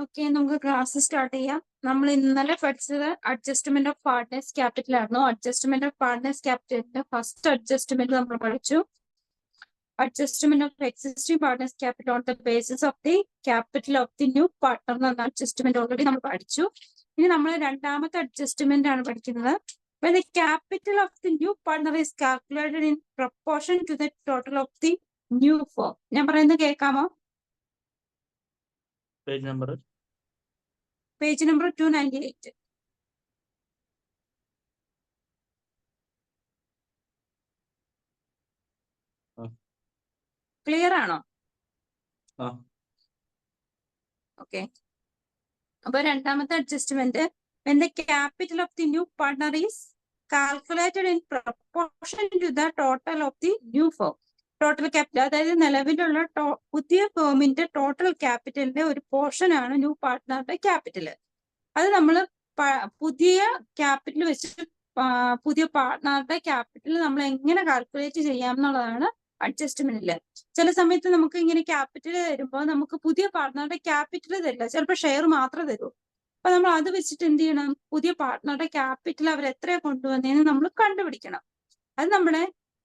Okay, നമുക്ക് class start ചെയ്യാം. നമ്മൾ ഇന്നലെ പഠിച്ചത് അഡ്ജസ്റ്റ്മെന്റ് ഓഫ് പാർട്ട്നേഴ്സ് ക്യാപിറ്റൽ ആയിരുന്നു. അഡ്ജസ്റ്റ്മെന്റ് ഓഫ് പാർട്ട്നേഴ്സ് ക്യാപിറ്റലിന്റെ ഫസ്റ്റ് അഡ്ജസ്റ്റ്മെന്റ് നമ്മൾ പഠിച്ചു. Adjustment of existing partners capital on the basis of the capital of the new partner എന്ന അഡ്ജസ്റ്റ്മെന്റ് ഓൾറെഡി നമ്മൾ പഠിച്ചു. ഇനി നമ്മൾ രണ്ടാമത്തെ അഡ്ജസ്റ്റ്മെന്റ് ആണ് പഠിക്കുന്നത്. When the capital of the new partner is calculated in proportion to the total of the new firm. ഞാൻ പറയുന്നത് കേൾക്കാമോ? Page number 298. ക്ലിയർ ആണോ? ഓക്കെ, അപ്പൊ രണ്ടാമത്തെ adjustment, when the capital of the new partner is calculated in proportion to the total of the new firm. Total capital, അതായത് നിലവിലുള്ള പുതിയ ഫേമിന്റെ total ക്യാപിറ്റലിന്റെ ഒരു പോർഷൻ ആണ് ന്യൂ പാർട്ട്ണറുടെ ക്യാപിറ്റൽ. അത് നമ്മൾ പുതിയ ക്യാപിറ്റൽ വെച്ചിട്ട് പുതിയ പാർട്ട്ണറുടെ ക്യാപിറ്റൽ നമ്മൾ എങ്ങനെ കാൽക്കുലേറ്റ് ചെയ്യാം എന്നുള്ളതാണ് അഡ്ജസ്റ്റ്മെന്റില്. ചില സമയത്ത് നമുക്ക് ഇങ്ങനെ ക്യാപിറ്റൽ തരുമ്പോൾ നമുക്ക് പുതിയ പാർട്ട്ണറുടെ ക്യാപിറ്റൽ തരില്ല, ചിലപ്പോൾ ഷെയർ മാത്രമേ തരൂ. അപ്പൊ നമ്മൾ അത് വെച്ചിട്ട് എന്ത് ചെയ്യണം? പുതിയ പാർട്ട്ണറുടെ ക്യാപിറ്റൽ അവർ എത്രയാ കൊണ്ടുവന്നതെന്ന് നമ്മൾ കണ്ടുപിടിക്കണം. അത് നമ്മുടെ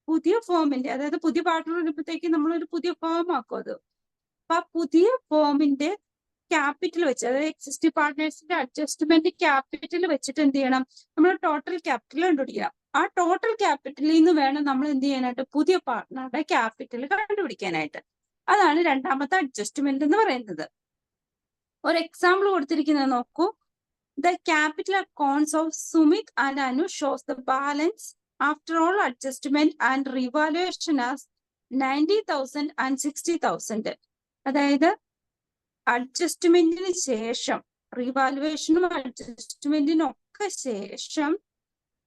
പുതിയ ഫോമിന്റെ, അതായത് പുതിയ പാർട്ട്ണർ വരുമ്പോഴത്തേക്ക് നമ്മളൊരു പുതിയ ഫോം ആക്കും അത്. അപ്പൊ ആ പുതിയ ഫോമിന്റെ ക്യാപിറ്റൽ വെച്ച്, അതായത് എക്സിസ്റ്റിംഗ് പാർട്ട്നേഴ്സിന്റെ അഡ്ജസ്റ്റ്മെന്റ് ക്യാപിറ്റൽ വെച്ചിട്ട് എന്ത് ചെയ്യണം? നമ്മൾ ടോട്ടൽ ക്യാപിറ്റൽ കണ്ടുപിടിക്കണം. ആ ടോട്ടൽ ക്യാപിറ്റലിൽ നിന്ന് വേണം നമ്മൾ എന്ത് ചെയ്യാനായിട്ട്? പുതിയ പാർട്ട്ണറുടെ ക്യാപിറ്റൽ കണ്ടുപിടിക്കാനായിട്ട്. അതാണ് രണ്ടാമത്തെ അഡ്ജസ്റ്റ്മെന്റ് എന്ന് പറയുന്നത്. ഒരു എക്സാമ്പിൾ കൊടുത്തിരിക്കുന്നത് നോക്കൂ. The capital accounts of Sumit and Anu shows the balance after all adjustment and revaluation as 90,000 and 60,000. അതായത് അഡ്ജസ്റ്റ്മെന്റിന് ശേഷം, റിവാലുവേഷനും അഡ്ജസ്റ്റ്മെന്റിനും ഒക്കെ ശേഷം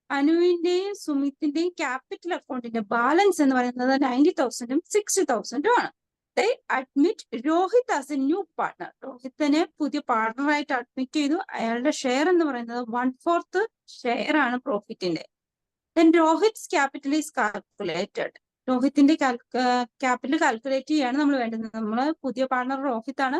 അനുവിന്റെയും സുമിത്തിന്റെയും ക്യാപിറ്റൽ അക്കൗണ്ടിന്റെ ബാലൻസ് എന്ന് പറയുന്നത് 90,000 60,000 ആണ്. Admit Rohit as a new partner. രോഹിത്തിനെ പുതിയ പാർട്ട്ണറായിട്ട് അഡ്മിറ്റ് ചെയ്തു. അയാളുടെ ഷെയർ എന്ന് പറയുന്നത് 1/4 ഷെയർ ആണ് പ്രോഫിറ്റിന്റെ. Then Rohit's capital is calculated. രോഹിത്തിന്റെ ക്യാപിറ്റൽ കാൽക്കുലേറ്റ് ചെയ്യാണ് നമ്മൾ വേണ്ടത്. നമ്മള് പുതിയ പാർട്ണർ രോഹിത് ആണ്.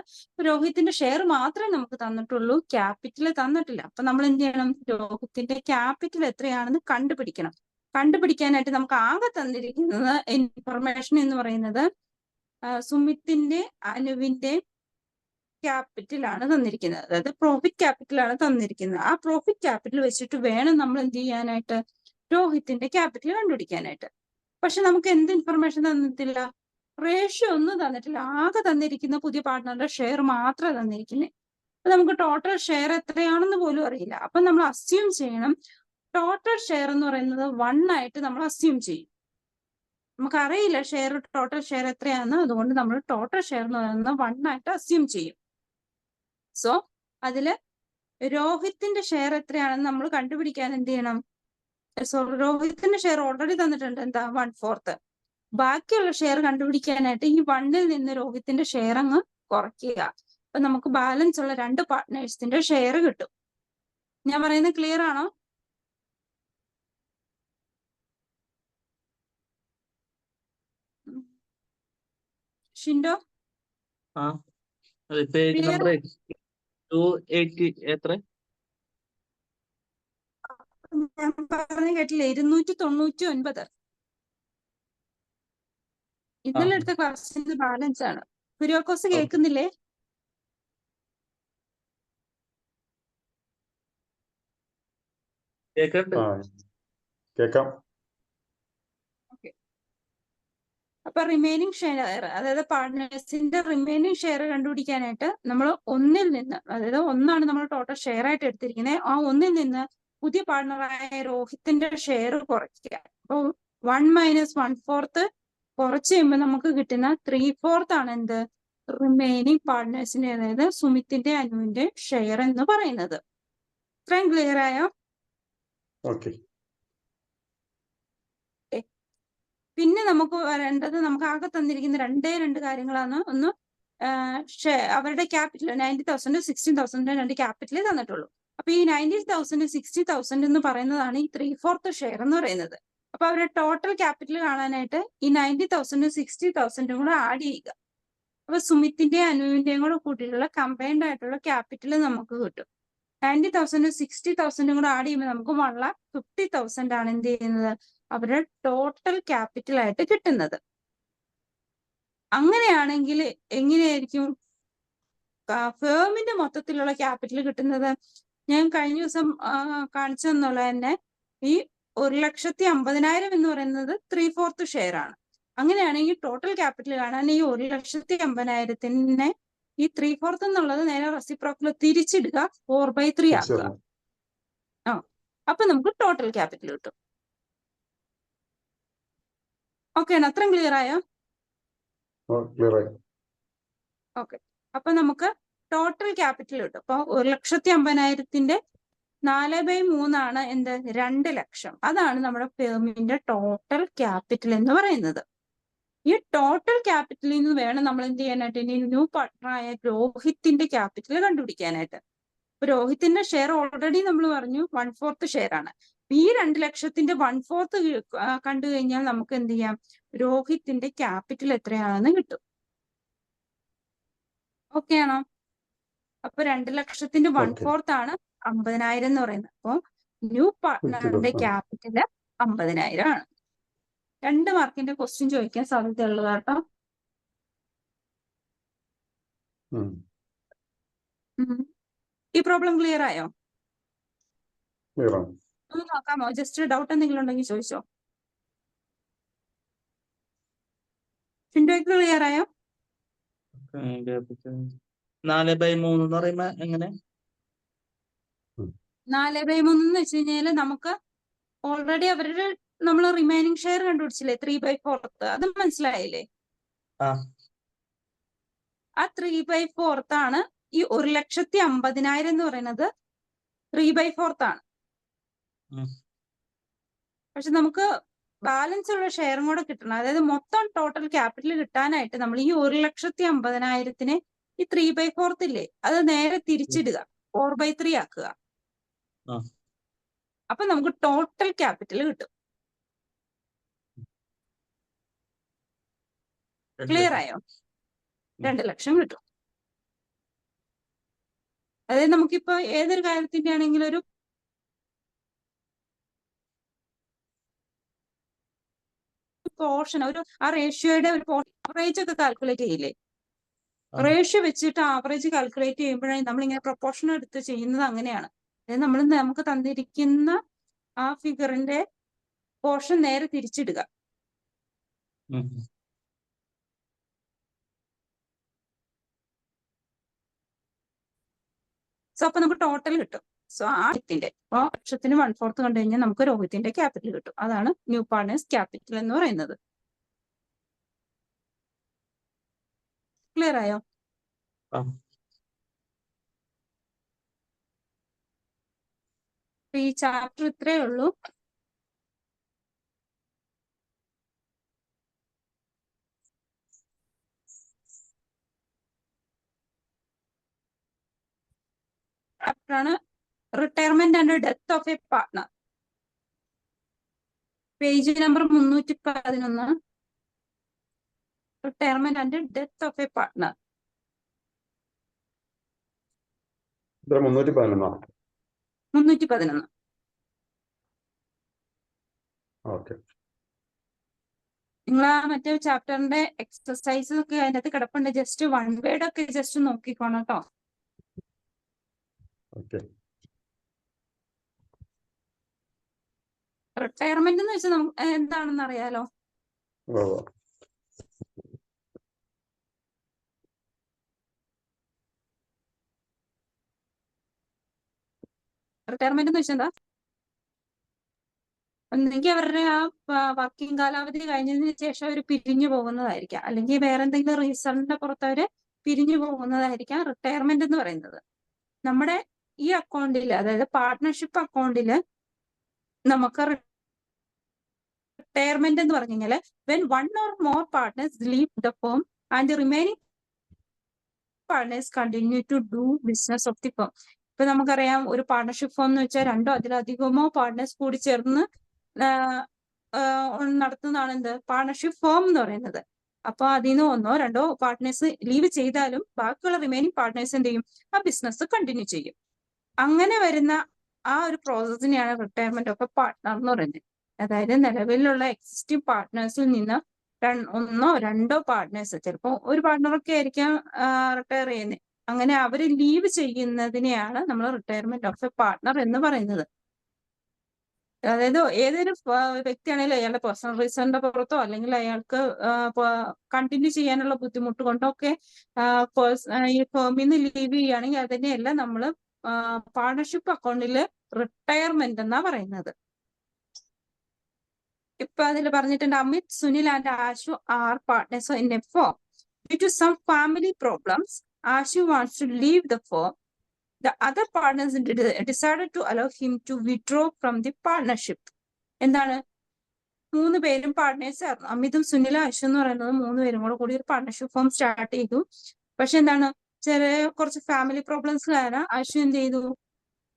രോഹിത്തിന്റെ ഷെയർ മാത്രമേ നമുക്ക് തന്നിട്ടുള്ളൂ, ക്യാപിറ്റൽ തന്നിട്ടില്ല. അപ്പൊ നമ്മൾ എന്ത് ചെയ്യണം? രോഹിത്തിന്റെ ക്യാപിറ്റൽ എത്രയാണെന്ന് കണ്ടുപിടിക്കണം. കണ്ടുപിടിക്കാനായിട്ട് നമുക്ക് ആകെ തന്നിരിക്കുന്നത് ഇൻഫർമേഷൻ എന്ന് പറയുന്നത് സുമിത്തിന്റെ അനുവിന്റെ ക്യാപിറ്റൽ ആണ് തന്നിരിക്കുന്നത്, അതായത് പ്രോഫിറ്റ് ക്യാപിറ്റൽ ആണ് തന്നിരിക്കുന്നത്. ആ പ്രോഫിറ്റ് ക്യാപിറ്റൽ വെച്ചിട്ട് വേണം നമ്മൾ എന്ത് ചെയ്യാനായിട്ട്? രോഹിത്തിന്റെ ക്യാപിറ്റൽ കണ്ടുപിടിക്കാനായിട്ട്. പക്ഷെ നമുക്ക് എന്ത് ഇൻഫർമേഷൻ തന്നിട്ടില്ല? റേഷ്യോ ഒന്നും തന്നിട്ടില്ല. ആകെ തന്നിരിക്കുന്ന പുതിയ പാർട്ട്ണറുടെ ഷെയർ മാത്രമേ തന്നിരിക്കുന്നത്. അപ്പൊ നമുക്ക് ടോട്ടൽ ഷെയർ എത്രയാണെന്ന് പോലും അറിയില്ല. അപ്പൊ നമ്മൾ അസ്യൂം ചെയ്യണം, ടോട്ടൽ ഷെയർ എന്ന് പറയുന്നത് 1 ആയിട്ട് നമ്മൾ അസ്യൂം ചെയ്യും. നമുക്കറിയില്ല ടോട്ടൽ ഷെയർ എത്രയാണെന്ന്, അതുകൊണ്ട് നമ്മൾ ടോട്ടൽ ഷെയർ എന്ന് പറയുന്നത് 1 ആയിട്ട് അസ്യൂം ചെയ്യും. സോ അതില് രോഹിത്തിന്റെ ഷെയർ എത്രയാണെന്ന് നമ്മൾ കണ്ടുപിടിക്കാൻ എന്ത് ചെയ്യണം? രോഹിത്തിന്റെ ഷെയർ ഓൾറെഡി തന്നിട്ടുണ്ട്, എന്താ? 1/4. ബാക്കിയുള്ള ഷെയർ കണ്ടുപിടിക്കാനായിട്ട് ഈ 1ൽ നിന്ന് രോഹിത്തിന്റെ ഷെയർ അങ്ങ് കുറയ്ക്കുക. അപ്പൊ നമുക്ക് ബാലൻസ് ഉള്ള 2 പാർട്ട്നേഴ്സിന്റെ ഷെയർ കിട്ടും. ഞാൻ പറയുന്നത് ക്ലിയർ ആണോ? ഷിൻഡോ, പേജ് നമ്പർ 280 എത്ര? ഞാൻ പറഞ്ഞ കേട്ടില്ല. 299. ഇന്നലെ എടുത്ത ക്ലാസ്സിന്റെ ബാലൻസ് ആണ്. കുര്യാക്കോസ് കേൾക്കുന്നില്ലേ? കേക്കാം. അപ്പൊ റിമൈനിങ് ഷെയർ, അതായത് പാർട്ട്നേഴ്സിന്റെ റിമൈനിങ് ഷെയർ കണ്ടുപിടിക്കാനായിട്ട് നമ്മൾ 1ൽ നിന്ന്, അതായത് 1 നമ്മൾ ടോട്ടൽ ഷെയർ ആയിട്ട് എടുത്തിരിക്കുന്നത്, ആ 1ൽ നിന്ന് പുതിയ പാർട്ട്ണറായ രോഹിത്തിന്റെ ഷെയർ കുറയ്ക്കുക. അപ്പൊ 1 - 1/4 കുറച്ച് കഴിയുമ്പോൾ നമുക്ക് കിട്ടുന്ന 3/4 ആണ് എന്ത്? റിമൈനിങ് പാർട്ട്നേഴ്സിന്റെ, അതായത് സുമിത്തിന്റെ അനുവിന്റെ ഷെയർ എന്ന് പറയുന്നത്. ഇത്രയും ക്ലിയർ ആയോ? ഓക്കെ. പിന്നെ നമുക്ക് വരേണ്ടത്, നമുക്ക് ആകെ തന്നിരിക്കുന്ന 2 കാര്യങ്ങളാണ്. ഒന്ന്, അവരുടെ ക്യാപിറ്റൽ 90,000 16,000 2 ക്യാപിറ്റലേ തന്നിട്ടുള്ളൂ. അപ്പൊ ഈ 90,000 60,000 എന്ന് പറയുന്നതാണ് ഈ 3/4 ഷെയർ എന്ന് പറയുന്നത്. അപ്പൊ അവരുടെ ടോട്ടൽ ക്യാപിറ്റൽ കാണാനായിട്ട് ഈ 90,000 60,000 കൂടെ ആഡ് ചെയ്യുക. അപ്പൊ സുമിത്തിന്റെയും അനുവിന്റെയും കൂടെ കൂട്ടിയിട്ടുള്ള കമ്പൈൻഡ് ആയിട്ടുള്ള ക്യാപിറ്റൽ നമുക്ക് കിട്ടും. 90,000 60,000 കൂടെ ആഡ് ചെയ്യുമ്പോൾ നമുക്ക് 1,50,000 ആണ് എന്ത് ചെയ്യുന്നത് അവരുടെ ടോട്ടൽ ക്യാപിറ്റൽ ആയിട്ട് കിട്ടുന്നത്. അങ്ങനെയാണെങ്കിൽ എങ്ങനെയായിരിക്കും ഫേമിന്റെ മൊത്തത്തിലുള്ള ക്യാപിറ്റൽ കിട്ടുന്നത്? ഞാൻ കഴിഞ്ഞ ദിവസം കാണിച്ചു തന്നുള്ള തന്നെ ഈ 1,50,000 എന്ന് പറയുന്നത് 3/4 ഷെയർ ആണ്. അങ്ങനെയാണെങ്കിൽ ടോട്ടൽ ക്യാപിറ്റൽ കാണാൻ ഈ 1,50,000 ഈ 3/4 എന്നുള്ളത് നേരെ റെസിപ്രോക്കൽ തിരിച്ചിടുക 4/3 ആക്കുക. അപ്പൊ നമുക്ക് ടോട്ടൽ ക്യാപിറ്റൽ കിട്ടും. ഓക്കെ ആണ്, അത്രയും ക്ലിയർ ആയോ? ഓക്കെ, അപ്പൊ നമുക്ക് ടോട്ടൽ ക്യാപിറ്റൽ കിട്ടും. അപ്പൊ 1,50,000 4/3 ആണ് എന്ത് 2 ലക്ഷം. അതാണ് നമ്മുടെ ഫേമിന്റെ ടോട്ടൽ ക്യാപിറ്റൽ എന്ന് പറയുന്നത്. ഈ ടോട്ടൽ ക്യാപിറ്റലിൽ നിന്ന് വേണം നമ്മൾ എന്ത് ചെയ്യാനായിട്ട് ഇനി ന്യൂ പാർട്ട്ണറായ രോഹിത്തിന്റെ ക്യാപിറ്റൽ കണ്ടുപിടിക്കാനായിട്ട്. ഇപ്പൊ രോഹിത്തിന്റെ ഷെയർ ഓൾറെഡി നമ്മൾ പറഞ്ഞു 1/4 ഷെയർ ആണ്. ഈ 2 ലക്ഷത്തിന്റെ 1/4 കണ്ടു കഴിഞ്ഞാൽ നമുക്ക് എന്ത് ചെയ്യാം രോഹിത്തിന്റെ ക്യാപിറ്റൽ എത്രയാണെന്ന് കിട്ടും. ഓക്കെ ആണോ? അപ്പൊ 2 ലക്ഷത്തിന്റെ 1/4 ആണ് 50,000 എന്ന് പറയുന്നത്. അപ്പൊ ന്യൂ പാർട്ട്ണറിന്റെ ക്യാപിറ്റല് 50,000 ആണ്. 2 മാർക്കിന്റെ ക്വസ്റ്റ്യൻ ചോദിക്കാൻ സാധ്യതയുള്ളത് കേട്ടോ. ഈ പ്രോബ്ലം ക്ലിയർ ആയോ? ഒന്ന് നോക്കാമോ? ജസ്റ്റ് ഡൗട്ട് എന്തെങ്കിലും ഉണ്ടെങ്കിൽ ചോദിച്ചോ. ഷിൻഡോയ്ക്ക് ക്ലിയർ ആയോ? 4/3 എന്ന് പറയുമ്പോ എങ്ങനെ? 4/3 എന്ന് വെച്ച് കഴിഞ്ഞാല് നമുക്ക് ഓൾറെഡി അവരുടെ നമ്മൾ റിമൈനിങ് ഷെയർ കണ്ടുപിടിച്ചില്ലേ 3/4. അത് മനസ്സിലായില്ലേ? ആ 3/4 ആണ് ഈ 1,50,000 എന്ന് പറയുന്നത് 3/4 ആണ്. പക്ഷെ നമുക്ക് ബാലൻസ് ഉള്ള ഷെയറും കൂടെ കിട്ടണം. അതായത് മൊത്തം ടോട്ടൽ ക്യാപിറ്റൽ കിട്ടാനായിട്ട് നമ്മൾ ഈ 1,50,000 ഈ 3/4 ഇല്ലേ അത് നേരെ തിരിച്ചിടുക 4/3 ആക്കുക. അപ്പൊ നമുക്ക് ടോട്ടൽ ക്യാപിറ്റൽ കിട്ടും. ക്ലിയർ ആയോ? 2 ലക്ഷം കിട്ടും. അതായത് നമുക്കിപ്പോ ഏതൊരു കാര്യത്തിന്റെ ആണെങ്കിലും ഒരു പോർഷൻ ആ റേഷ്യോയുടെ ഒരു ആവറേജ് ഒക്കെ കാൽക്കുലേറ്റ് ചെയ്യില്ലേ? റേഷ്യോ വെച്ചിട്ട് ആവറേജ് കാൽക്കുലേറ്റ് ചെയ്യുമ്പോഴാണ് നമ്മളിങ്ങനെ പ്രൊപ്പോർഷൻ എടുത്ത് ചെയ്യുന്നത്. അങ്ങനെയാണ്. അതായത് നമുക്ക് തന്നിരിക്കുന്ന ആ ഫിഗറിന്റെ പോർഷൻ നേരെ തിരിച്ചിടുക. സോ അപ്പൊ നമുക്ക് ടോട്ടൽ കിട്ടും. സോ ആ ലക്ഷത്തിന് 1/4 കണ്ടു കഴിഞ്ഞാൽ നമുക്ക് രോഹിത്തിന്റെ ക്യാപിറ്റൽ കിട്ടും. അതാണ് ന്യൂ പാർട്ട്നേഴ്സ് ക്യാപിറ്റൽ എന്ന് പറയുന്നത്. ക്ലിയർ ആയോ? ഈ ചാപ്റ്റർ ഇത്രയേ ഉള്ളൂ. ചാപ്റ്ററാണ് retirement and death of a partner. Page number 311. Retirement and death of a partner. 311. നിങ്ങൾ ആ മറ്റേ ചാപ്റ്ററിന്റെ എക്സസൈസ് ഒക്കെ അതിനകത്ത് കിടപ്പുണ്ട്. ജസ്റ്റ് 1 വേർഡ് ഒക്കെ ജസ്റ്റ് നോക്കിക്കോണം കേട്ടോ. റിട്ടയർമെന്റ് എന്ന് വെച്ചാൽ നമുക്ക് എന്താണെന്ന് അറിയാലോ? റിട്ടയർമെന്റ് എന്ന് വെച്ചാൽ എന്താ? ഒന്നെങ്കിൽ അവരുടെ ആ വർക്കിംഗ് കാലാവധി കഴിഞ്ഞതിന് ശേഷം അവർ പിരിഞ്ഞു പോകുന്നതായിരിക്കാം, അല്ലെങ്കിൽ വേറെ എന്തെങ്കിലും റീസണിന്റെ പുറത്ത് അവര് പിരിഞ്ഞു പോകുന്നതായിരിക്കാം റിട്ടയർമെന്റ് എന്ന് പറയുന്നത്. നമ്മുടെ ഈ അക്കൗണ്ടിൽ, അതായത് പാർട്ട്ണർഷിപ്പ് അക്കൗണ്ടിൽ നമുക്ക് റിട്ടയർമെന്റ് എന്ന് പറഞ്ഞു കഴിഞ്ഞാൽ when one or more partners leave the firm and the remaining partners continue to do business of the firm. ഇപ്പൊ നമുക്കറിയാം ഒരു പാർട്ണർഷിപ്പ് ഫേം എന്ന് വെച്ചാൽ 2 അതിലധികമോ പാർട്ട്നേഴ്സ് കൂടി ചേർന്ന് നടത്തുന്നതാണ് എന്ത് പാർട്ണർഷിപ്പ് ഫേം എന്ന് പറയുന്നത്. അപ്പൊ അതിൽ നിന്ന് ഒന്നോ രണ്ടോ പാർട്ട്നേഴ്സ് ലീവ് ചെയ്താലും ബാക്കിയുള്ള റിമൈനിങ് പാർട്ട്നേഴ്സ് എന്ത് ചെയ്യും, ആ ബിസിനസ് കണ്ടിന്യൂ ചെയ്യും. അങ്ങനെ വരുന്ന ആ ഒരു പ്രോസസ്സിനെയാണ് റിട്ടയർമെന്റ് ഓഫ് എ പാർട്ട്ണർ എന്ന് പറയുന്നത്. അതായത് നിലവിലുള്ള എക്സിസ്റ്റിംഗ് പാർട്ട്നേഴ്സിൽ നിന്ന് ഒന്നോ രണ്ടോ പാർട്ട്നേഴ്സ്, ചിലപ്പോൾ ഒരു പാർട്ട്ണറൊക്കെ ആയിരിക്കാം റിട്ടയർ ചെയ്യുന്നത്, അങ്ങനെ അവർ ലീവ് ചെയ്യുന്നതിനെയാണ് നമ്മൾ റിട്ടയർമെന്റ് ഓഫ് എ പാർട്ട്ണർ എന്ന് പറയുന്നത്. അതായത് ഏതൊരു വ്യക്തിയാണെങ്കിലും അയാളുടെ പേഴ്സണൽ റീസണിന്റെ പുറത്തോ അല്ലെങ്കിൽ അയാൾക്ക് കണ്ടിന്യൂ ചെയ്യാനുള്ള ബുദ്ധിമുട്ട് കൊണ്ടോ ഒക്കെ ഈ ഫേമിൽ നിന്ന് ലീവ് ചെയ്യുകയാണെങ്കിൽ അതിനെയല്ല നമ്മൾ പാർട്ണർഷിപ്പ് അക്കൗണ്ടിൽ റിട്ടയർമെന്റ് എന്നാ പറയുന്നത്. ഇപ്പൊ അതിൽ പറഞ്ഞിട്ടുണ്ട്, Amit, Sunil and Ashu are partners in a firm. Due to some family problems, Ashu wants to leave the firm. The other partners decided to allow him to withdraw from the partnership. എന്താണ്, 3 പേരും partners ആയിരുന്നു. അമിതും സുനിലും ആശു എന്ന് പറയുന്നത് 3 പേരും കൂടി ഒരു പാർട്ണർഷിപ്പ് ഫേം സ്റ്റാർട്ട് ചെയ്തു. പക്ഷെ എന്താണ്, കുറച്ച് ഫാമിലി പ്രോബ്ലംസ് കാരണം ആശു എന്ത് ചെയ്തു,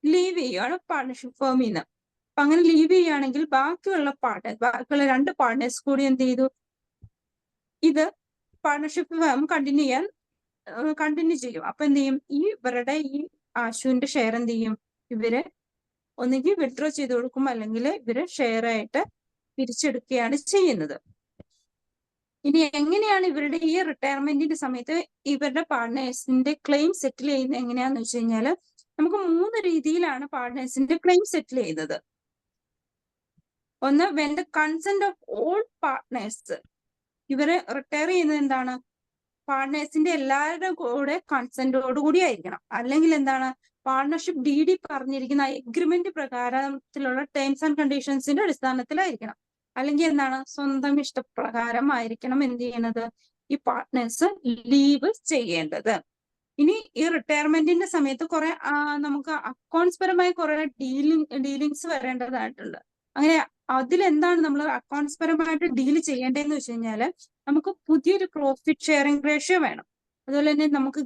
ലീവ് ചെയ്യുകയാണ് പാർട്ണർഷിപ്പ് ഫേമിൽ നിന്ന്. അപ്പൊ അങ്ങനെ ലീവ് ചെയ്യുകയാണെങ്കിൽ ബാക്കിയുള്ള 2 പാർട്ട്നേഴ്സ് കൂടി എന്ത് ചെയ്തു, ഇത് പാർട്ണർഷിപ്പ് ഫേം കണ്ടിന്യൂ ചെയ്യും. അപ്പൊ എന്ത് ചെയ്യും, ഈ ആശുവിന്റെ ഷെയർ എന്ത് ചെയ്യും, ഇവര് ഒന്നുകിൽ വിഡ്രോ ചെയ്ത് കൊടുക്കും അല്ലെങ്കിൽ ഇവര് ഷെയർ ആയിട്ട് പിരിച്ചെടുക്കുകയാണ് ചെയ്യുന്നത്. ഇനി എങ്ങനെയാണ് ഇവരുടെ ഈ റിട്ടയർമെന്റിന്റെ സമയത്ത് ഇവരുടെ പാർട്ട്നേഴ്സിന്റെ ക്ലെയിം സെറ്റിൽ ചെയ്യുന്നത് എങ്ങനെയാന്ന് വെച്ച് കഴിഞ്ഞാല്, നമുക്ക് 3 രീതിയിലാണ് പാർട്ട്നേഴ്സിന്റെ ക്ലെയിം സെറ്റിൽ ചെയ്യുന്നത്. ഒന്ന്, when the consent of all partners. ഇവര് റിട്ടയർ ചെയ്യുന്നത് എന്താണ്, പാർട്ട്നേഴ്സിന്റെ എല്ലാവരുടെയും കൂടെ കൺസെന്റോട് കൂടി ആയിരിക്കണം. അല്ലെങ്കിൽ എന്താണ്, പാർട്ണർഷിപ്പ് DD പറഞ്ഞിരിക്കുന്ന എഗ്രിമെന്റ് പ്രകാരത്തിലുള്ള ടേംസ് ആൻഡ് കണ്ടീഷൻസിന്റെ അടിസ്ഥാനത്തിലായിരിക്കണം. അല്ലെങ്കിൽ എന്താണ്, സ്വന്തം ഇഷ്ടപ്രകാരം ആയിരിക്കണം എന്ത് ചെയ്യുന്നത്, ഈ പാർട്ട്നേഴ്സ് ലീവ് ചെയ്യേണ്ടത്. ഇനി ഈ റിട്ടയർമെന്റിന്റെ സമയത്ത് കുറെ നമുക്ക് അക്കൗണ്ട്സ് പരമായി കുറെ ഡീലിങ്സ് വരേണ്ടതായിട്ടുണ്ട്. അങ്ങനെ അതിലെന്താണ് നമ്മൾ അക്കൗണ്ട്സ് പരമായിട്ട് ഡീൽ ചെയ്യേണ്ടതെന്ന് വെച്ച് കഴിഞ്ഞാല്, നമുക്ക് പുതിയൊരു പ്രോഫിറ്റ് ഷെയറിംഗ് റേഷ്യോ വേണം. അതുപോലെ തന്നെ നമുക്ക്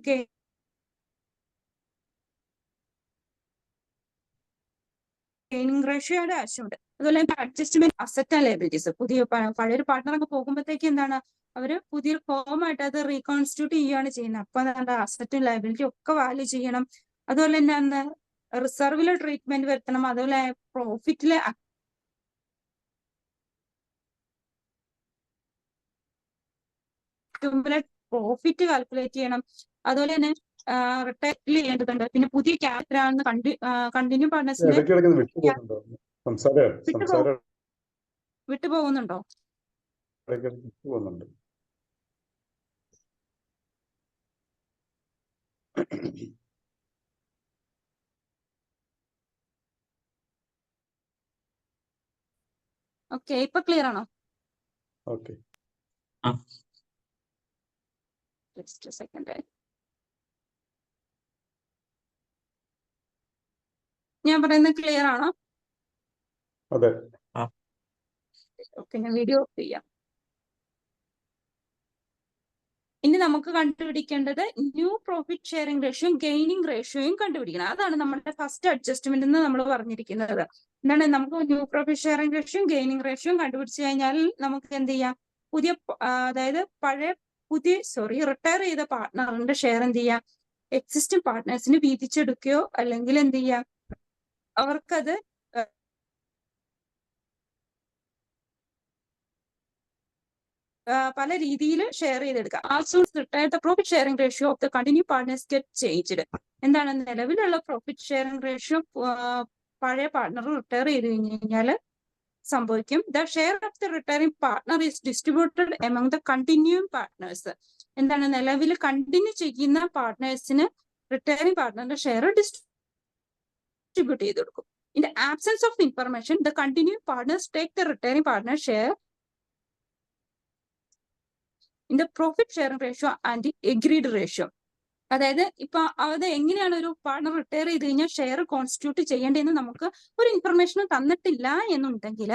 ഗെയിനിങ് റേഷ്യോയുടെ ആവശ്യമുണ്ട്. അതുപോലെ തന്നെ അഡ്ജസ്റ്റ്മെന്റ് അസറ്റ് ആൻഡ് ലയബിലിറ്റീസ്. പഴയൊരു പാർട്ട്ണറൊക്കെ പോകുമ്പോഴത്തേക്ക് എന്താണ്, അവര് പുതിയൊരു ഫോമായിട്ട് അത് റീകോൺസ്റ്റിറ്റ്യൂട്ട് ചെയ്യുകയാണ് ചെയ്യുന്നത്. അപ്പൊ എന്താ, അസറ്റും ലയബിലിറ്റിയും ഒക്കെ വാല്യൂ ചെയ്യണം. അതുപോലെ തന്നെ എന്താ, റിസർവില് ട്രീറ്റ്മെന്റ് വരുത്തണം. അതുപോലെ പ്രോഫിറ്റില് പ്രോഫിറ്റ് കാൽക്കുലേറ്റ് ചെയ്യണം. അതുപോലെ തന്നെ റിട്ടയർ ചെയ്യേണ്ടതുണ്ട്. പിന്നെ പുതിയ ക്യാപിറ്റലാണ് കണ്ടിന്യൂ പാർട്ട്നേഴ്സിന് വിട്ടുപോകുന്നുണ്ടോ? ഓക്കെ, ഇപ്പൊ ക്ലിയർ ആണോ? Okay, just second. ഞാൻ പറയുന്നത് ക്ലിയർ ആണോ? അതെ. ഓക്കെ, ഞാൻ വീഡിയോ ഓഫ് ചെയ്യാം. ഇനി നമുക്ക് കണ്ടുപിടിക്കേണ്ടത് ന്യൂ പ്രോഫിറ്റ് ഷെയറിംഗ് റേഷ്യോയും ഗെയിനിങ് റേഷ്യോയും കണ്ടുപിടിക്കണം. അതാണ് നമ്മുടെ ഫസ്റ്റ് അഡ്ജസ്റ്റ്മെന്റ് എന്ന് നമ്മൾ പറഞ്ഞിരിക്കുന്നത്. എന്താണ്, നമുക്ക് ന്യൂ പ്രോഫിറ്റ് ഷെയറിംഗ് റേഷ്യോയും ഗെയിനിങ് റേഷ്യോയും കണ്ടുപിടിച്ചു കഴിഞ്ഞാൽ നമുക്ക് എന്ത് ചെയ്യാം, അതായത് റിട്ടയർ ചെയ്ത പാർട്ട്ണറിന്റെ ഷെയർ എന്ത് ചെയ്യാം, എക്സിസ്റ്റിംഗ് പാർട്ട്നേഴ്സിന് വീതിച്ചെടുക്കുകയോ അല്ലെങ്കിൽ എന്ത് ചെയ്യാം, അവർക്കത് പല രീതിയിൽ ഷെയർ ചെയ്തെടുക്കാം. Also retire the profit sharing ratio of the continue partners get changed. എന്താണ്, നിലവിലുള്ള പ്രോഫിറ്റ് ഷെയറിംഗ് റേഷ്യോ പഴയ പാർട്ട്ണർ റിട്ടയർ ചെയ്ത് കഴിഞ്ഞാൽ സംഭവിക്കും. The share of the retiring partner is distributed among the continuing partners. എന്താണ്, നിലവിൽ കണ്ടിന്യൂ ചെയ്യുന്ന പാർട്ട്നേഴ്സിന് റിട്ടയറിംഗ് പാർട്ട്ണറിന്റെ ഷെയർ ഡിസ്ട്രിബ്യൂട്ട് ചെയ്ത് കൊടുക്കും. In the absence of information the continuing partners take the retiring partner share in the profit sharing ratio and agreed ratio. അതായത് ഇപ്പൊ അത് എങ്ങനെയാണ് ഒരു പാർട്ണർ റിട്ടയർ ചെയ്ത് കഴിഞ്ഞാൽ ഷെയർ കോൺസ്റ്റിറ്റ്യൂട്ട് ചെയ്യേണ്ടതെന്ന് നമുക്ക് ഒരു ഇൻഫർമേഷനും തന്നിട്ടില്ല എന്നുണ്ടെങ്കിൽ,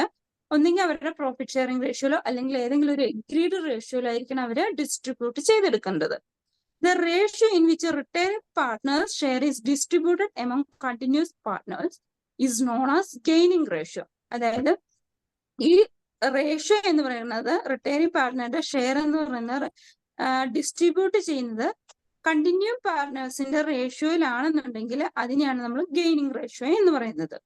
ഒന്നെങ്കിൽ അവരുടെ പ്രോഫിറ്റ് ഷെയറിംഗ് റേഷ്യോയിലോ അല്ലെങ്കിൽ ഏതെങ്കിലും ഒരു എഗ്രീഡ് റേഷ്യോയിലോ ആയിരിക്കണം അവര് ഡിസ്ട്രിബ്യൂട്ട് ചെയ്തെടുക്കേണ്ടത്. The ratio in which retiring partners share is distributed among continues partners is known as gaining ratio. അതായത് ഈ റേഷ്യോ എന്ന് പറയുന്നത് റിട്ടയറിംഗ് പാർട്ട്ണറുടെ ഷെയർ എന്ന് പറയുന്നത് ഡിസ്ട്രിബ്യൂട്ട് ചെയ്യുന്നത് കണ്ടിന്യൂ പാർട്ട്നേഴ്സിന്റെ റേഷ്യോയിലാണെന്നുണ്ടെങ്കിൽ അതിനെയാണ് നമ്മൾ ഗെയിനിങ് റേഷ്യോ എന്ന് പറയുന്നത്.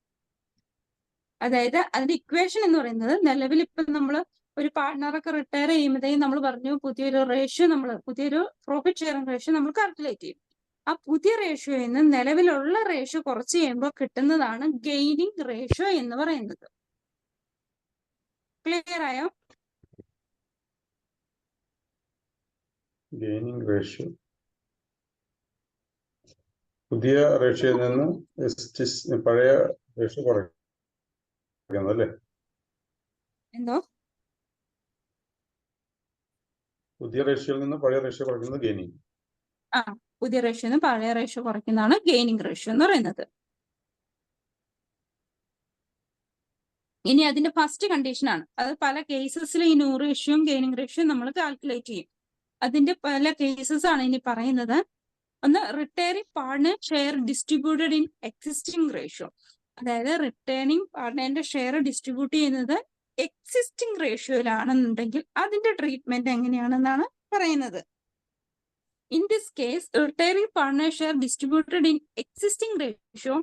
അതായത് അതിന്റെ ഇക്വേഷൻ എന്ന് പറയുന്നത് നിലവിൽ ഇപ്പം നമ്മൾ ഒരു പാർട്ട്ണറൊക്കെ റിട്ടയർ ചെയ്യുമ്പോഴത്തേക്കും നമ്മൾ പറഞ്ഞു പുതിയൊരു പ്രോഫിറ്റ് ഷെയറിംഗ് റേഷ്യോ നമ്മൾ കാൽക്കുലേറ്റ് ചെയ്യും. ആ പുതിയ റേഷ്യോയിൽ നിന്ന് നിലവിലുള്ള റേഷ്യോ കുറച്ച് ചെയ്യുമ്പോൾ കിട്ടുന്നതാണ് ഗെയിനിങ് റേഷ്യോ എന്ന് പറയുന്നത്. ക്ലിയർ ആയോ? ഗെയിനിങ് റേഷ്യോ പുതിയ റേഷ്യോയിൽ നിന്ന് പഴയ റേഷ്യോ കുറയ്ക്കുന്നത് അല്ലേ? എന്തോ? പുതിയ റേഷ്യോയിൽ നിന്ന് പഴയ റേഷ്യോ കുറയ്ക്കുന്നത് ഗെയിനിങ്. പുതിയ റേഷ്യോ നിന്ന് പഴയ റേഷ്യോ കുറയ്ക്കുന്നതാണ് ഗെയിനിങ് റേഷ്യോ എന്ന് പറയുന്നത്. ഇനി അതിന്റെ ഫസ്റ്റ് കണ്ടീഷൻ ആണ്. അത് പല കേസസിൽ ഈ ന്യൂ റേഷ്യോയും ഗെയിനിങ് റേഷ്യോയും നമ്മൾ കാൽക്കുലേറ്റ് ചെയ്യും. അതിന്റെ പല കേസസ് ആണ് ഇനി പറയുന്നത്. ഒന്ന്, retiring partner share distributed in existing ratio. അതായത് റിട്ടേണിംഗ് പാർട്ട്ണറിന്റെ ഷെയർ ഡിസ്ട്രിബ്യൂട്ട് ചെയ്യുന്നത് എക്സിസ്റ്റിംഗ് റേഷ്യോയിലാണെന്നുണ്ടെങ്കിൽ അതിന്റെ ട്രീറ്റ്മെന്റ് എങ്ങനെയാണെന്നാണ് പറയുന്നത്. In this case, retiring partner share distributed in existing ratio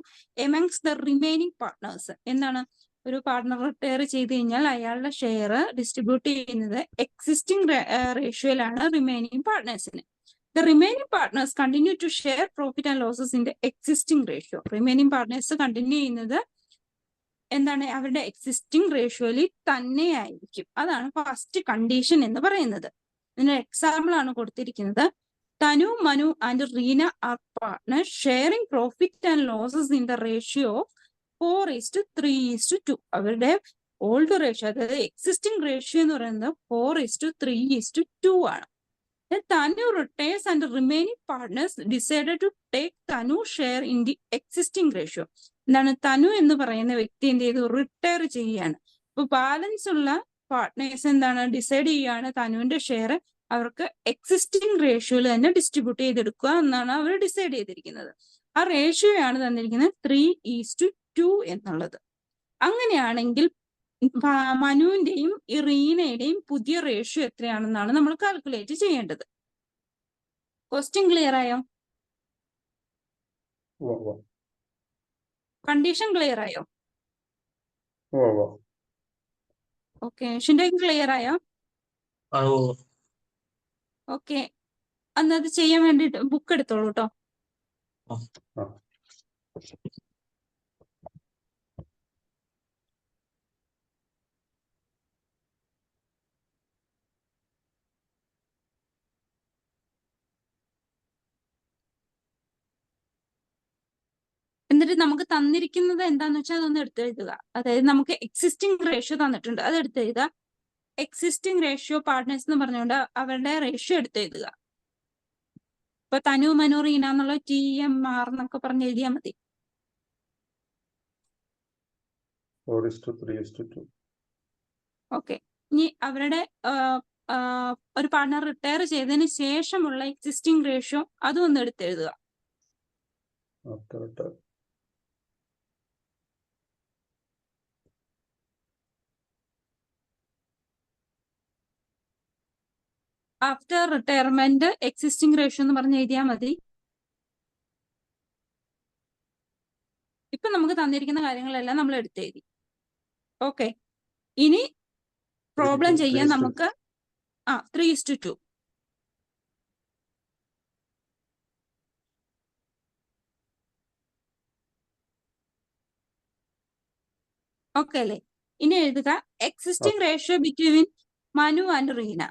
amongst the remaining partners. എന്താണ്? ഒരു പാർട്ട്ണർ റിട്ടയർ ചെയ്ത് കഴിഞ്ഞാൽ അയാളുടെ ഷെയർ ഡിസ്ട്രിബ്യൂട്ട് ചെയ്യുന്നത് എക്സിസ്റ്റിംഗ് റേഷ്യോയിലാണ് റിമൈനിങ് പാർട്ട്നേഴ്സിന്. The remaining partners continue to share profit and losses in the existing ratio. Remaining partners continue ചെയ്യുന്നത് എന്താണ്? അവരുടെ എക്സിസ്റ്റിംഗ് റേഷ്യോയിൽ തന്നെ ആയിരിക്കും. അതാണ് ഫസ്റ്റ് കണ്ടീഷൻ എന്ന് പറയുന്നത്. ഇതിന് എക്സാമ്പിൾ ആണ് കൊടുത്തിരിക്കുന്നത്. Tanu, Manu and Reena are partners sharing profit and losses in the ratio of 4:3:2. അവരുടെ ഓൾഡ് റേഷ്യോ, അതായത് എക്സിസ്റ്റിംഗ് റേഷ്യോ എന്ന് പറയുന്നത് 4:3:2 ആണ്. Tanu retires and remaining partners decided to take Tanu share in the existing ratio. എന്താണ്? തനു എന്ന് പറയുന്ന വ്യക്തി എന്ത് ചെയ്തു? റിട്ടയർ ചെയ്യുകയാണ്. അപ്പൊ ബാലൻസ് ഉള്ള പാർട്ട്നേഴ്സ് എന്താണ്? ഡിസൈഡ് ചെയ്യുകയാണ് തനുവിന്റെ ഷെയർ അവർക്ക് എക്സിസ്റ്റിംഗ് റേഷ്യോയിൽ തന്നെ ഡിസ്ട്രിബ്യൂട്ട് ചെയ്തെടുക്കുക എന്നാണ് അവർ ഡിസൈഡ് ചെയ്തിരിക്കുന്നത്. ആ റേഷ്യോയാണ് തന്നിരിക്കുന്നത് 3:2 എന്നുള്ളത്. അങ്ങനെയാണെങ്കിൽ മനുവിന്റെയും റീനയുടെയും പുതിയ റേഷ്യോ എത്രയാണെന്നാണ് നമ്മൾ കാൽക്കുലേറ്റ് ചെയ്യേണ്ടത്. ക്വസ്റ്റ്യൻ ക്ലിയർ ആയോ? കണ്ടീഷൻ ക്ലിയർ ആയോ? ഓക്കെ, ഷിൻഡോയ്ക്ക് ക്ലിയർ ആയോ? ഓക്കെ, അന്നത് ചെയ്യാൻ വേണ്ടിട്ട് ബുക്ക് എടുത്തോളൂ കേട്ടോ. എന്നിട്ട് നമുക്ക് തന്നിരിക്കുന്നത് എന്താന്ന് വെച്ചാൽ അതൊന്ന് എടുത്തെഴുതുക. അതായത് നമുക്ക് എക്സിസ്റ്റിംഗ് റേഷ്യോ തന്നിട്ടുണ്ട്, അത് എടുത്തെഴുതുക. എക്സിസ്റ്റിംഗ് റേഷ്യോ പാർട്ട്നേഴ്സ് എന്ന് പറഞ്ഞുകൊണ്ട് അവരുടെ റേഷ്യോ എടുത്തെഴുതുക. ഇപ്പൊ തനു, മനു, റീന എന്നുള്ള TMR എന്നൊക്കെ പറഞ്ഞ് എഴുതിയാൽ മതി. 4:3:2. ഓക്കെ, ഇനി അവരുടെ ഒരു പാർട്ട്ണർ റിട്ടയർ ചെയ്തതിന് ശേഷമുള്ള എക്സിസ്റ്റിംഗ് റേഷ്യോ അതും ഒന്ന് എടുത്തെഴുതുക. ആഫ്റ്റർ റിട്ടയർമെന്റ് എക്സിസ്റ്റിംഗ് റേഷ്യോ എന്ന് പറഞ്ഞ് എഴുതിയാൽ മതി. ഇപ്പൊ നമുക്ക് തന്നിരിക്കുന്ന കാര്യങ്ങളെല്ലാം നമ്മൾ എടുത്തെഴുതി. ഓക്കെ, ഇനി പ്രോബ്ലം ചെയ്യാൻ നമുക്ക് 3:2. ഓക്കെ അല്ലേ? ഇനി എഴുതുക existing ratio between Manu and Reena.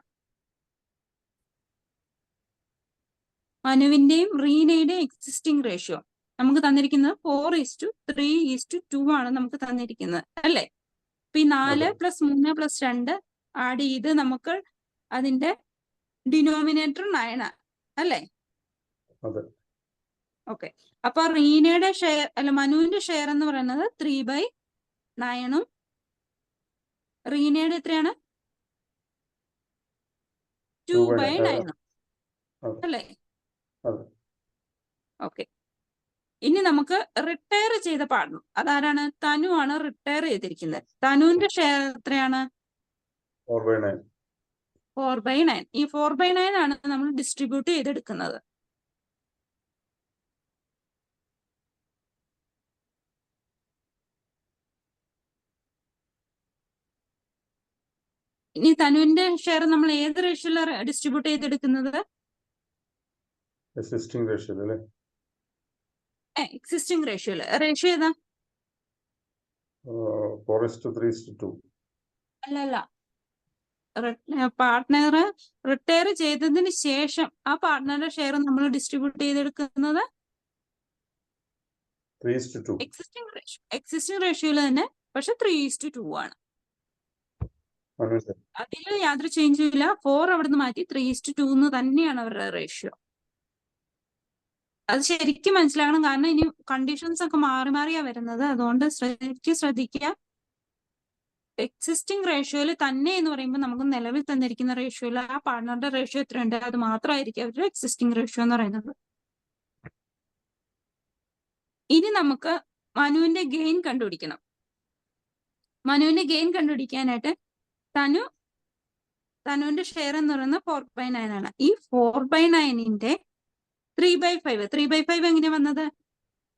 മനുവിന്റെയും റീനയുടെയും എക്സിസ്റ്റിംഗ് റേഷ്യോ നമുക്ക് തന്നിരിക്കുന്നത് 4:3:2 ആണ് നമുക്ക് തന്നിരിക്കുന്നത് അല്ലേ? ഇപ്പൊ ഈ 4 + 3 + 2 ആഡ് ചെയ്ത് നമുക്ക് അതിന്റെ ഡിനോമിനേറ്റർ 9 അല്ലേ? ഓക്കെ, അപ്പൊ റീനയുടെ ഷെയർ അല്ല മനുവിന്റെ ഷെയർ എന്ന് പറയുന്നത് 3/9 റീനയുടെ എത്രയാണ്? 2/9 അല്ലേ? ഓക്കെ, ഇനി നമുക്ക് റിട്ടയർ ചെയ്ത പാർട്ട്ണർ അതാരാണ്? തനു ആണ് റിട്ടയർ ചെയ്തിരിക്കുന്നത്. തനുവിന്റെ ഷെയർ എത്രയാണ്? 4/9. 4/9. ഈ 4/9 ആണ് നമ്മൾ ഡിസ്ട്രിബ്യൂട്ട് ചെയ്തെടുക്കുന്നത്. ഇനി തനുവിന്റെ ഷെയർ നമ്മൾ ഏത് റേഷ്യോയിലാണ് ഡിസ്ട്രിബ്യൂട്ട് ചെയ്തെടുക്കുന്നത്? Existing ratio അല്ലേ? എക്സിസ്റ്റിംഗ് റേഷ്യോയില്. റേഷ്യോ ഏതാ? 4:3:2. അല്ല പാർട്ട്ണർ റിട്ടയർ ചെയ്തതിന് ശേഷം ആ പാർട്ട്ണറുടെ ഷെയർ നമ്മൾ ഡിസ്ട്രിബ്യൂട്ട് ചെയ്തെടുക്കുന്നത് 3:2. എക്സിസ്റ്റിംഗ് റേഷ്യോയിൽ തന്നെ, പക്ഷെ 3:2 ആണ്. മനസ്സിലായി. അതിൽ യാതൊരു ചേഞ്ചും ഇല്ല. 4 അവിടുന്ന് മാറ്റി 3:2 തന്നെയാണ് അവരുടെ റേഷ്യോ. അത് ശരിക്കും മനസ്സിലാക്കണം, കാരണം ഇനി കണ്ടീഷൻസ് ഒക്കെ മാറി മാറിയാ വരുന്നത്. അതുകൊണ്ട് ശ്രദ്ധിക്കുക. എക്സിസ്റ്റിംഗ് റേഷ്യോയിൽ തന്നെ എന്ന് പറയുമ്പോൾ നമുക്ക് നിലവിൽ തന്നിരിക്കുന്ന റേഷ്യോയിൽ ആ പാർട്ട്ണറുടെ റേഷ്യോ എത്രയുണ്ട് അത് മാത്രമായിരിക്കും അവരുടെ എക്സിസ്റ്റിംഗ് റേഷ്യോ എന്ന് പറയുന്നത്. ഇനി നമുക്ക് മനുവിന്റെ ഗെയിൻ കണ്ടുപിടിക്കണം. മനുവിന്റെ ഗെയിൻ കണ്ടുപിടിക്കാനായിട്ട് തനുവിന്റെ ഷെയർ എന്ന് പറയുന്നത് 4/9 ആണ്. ഈ 4/9ന്റെ 3/5. 3/5 എങ്ങനെയാ വന്നത്?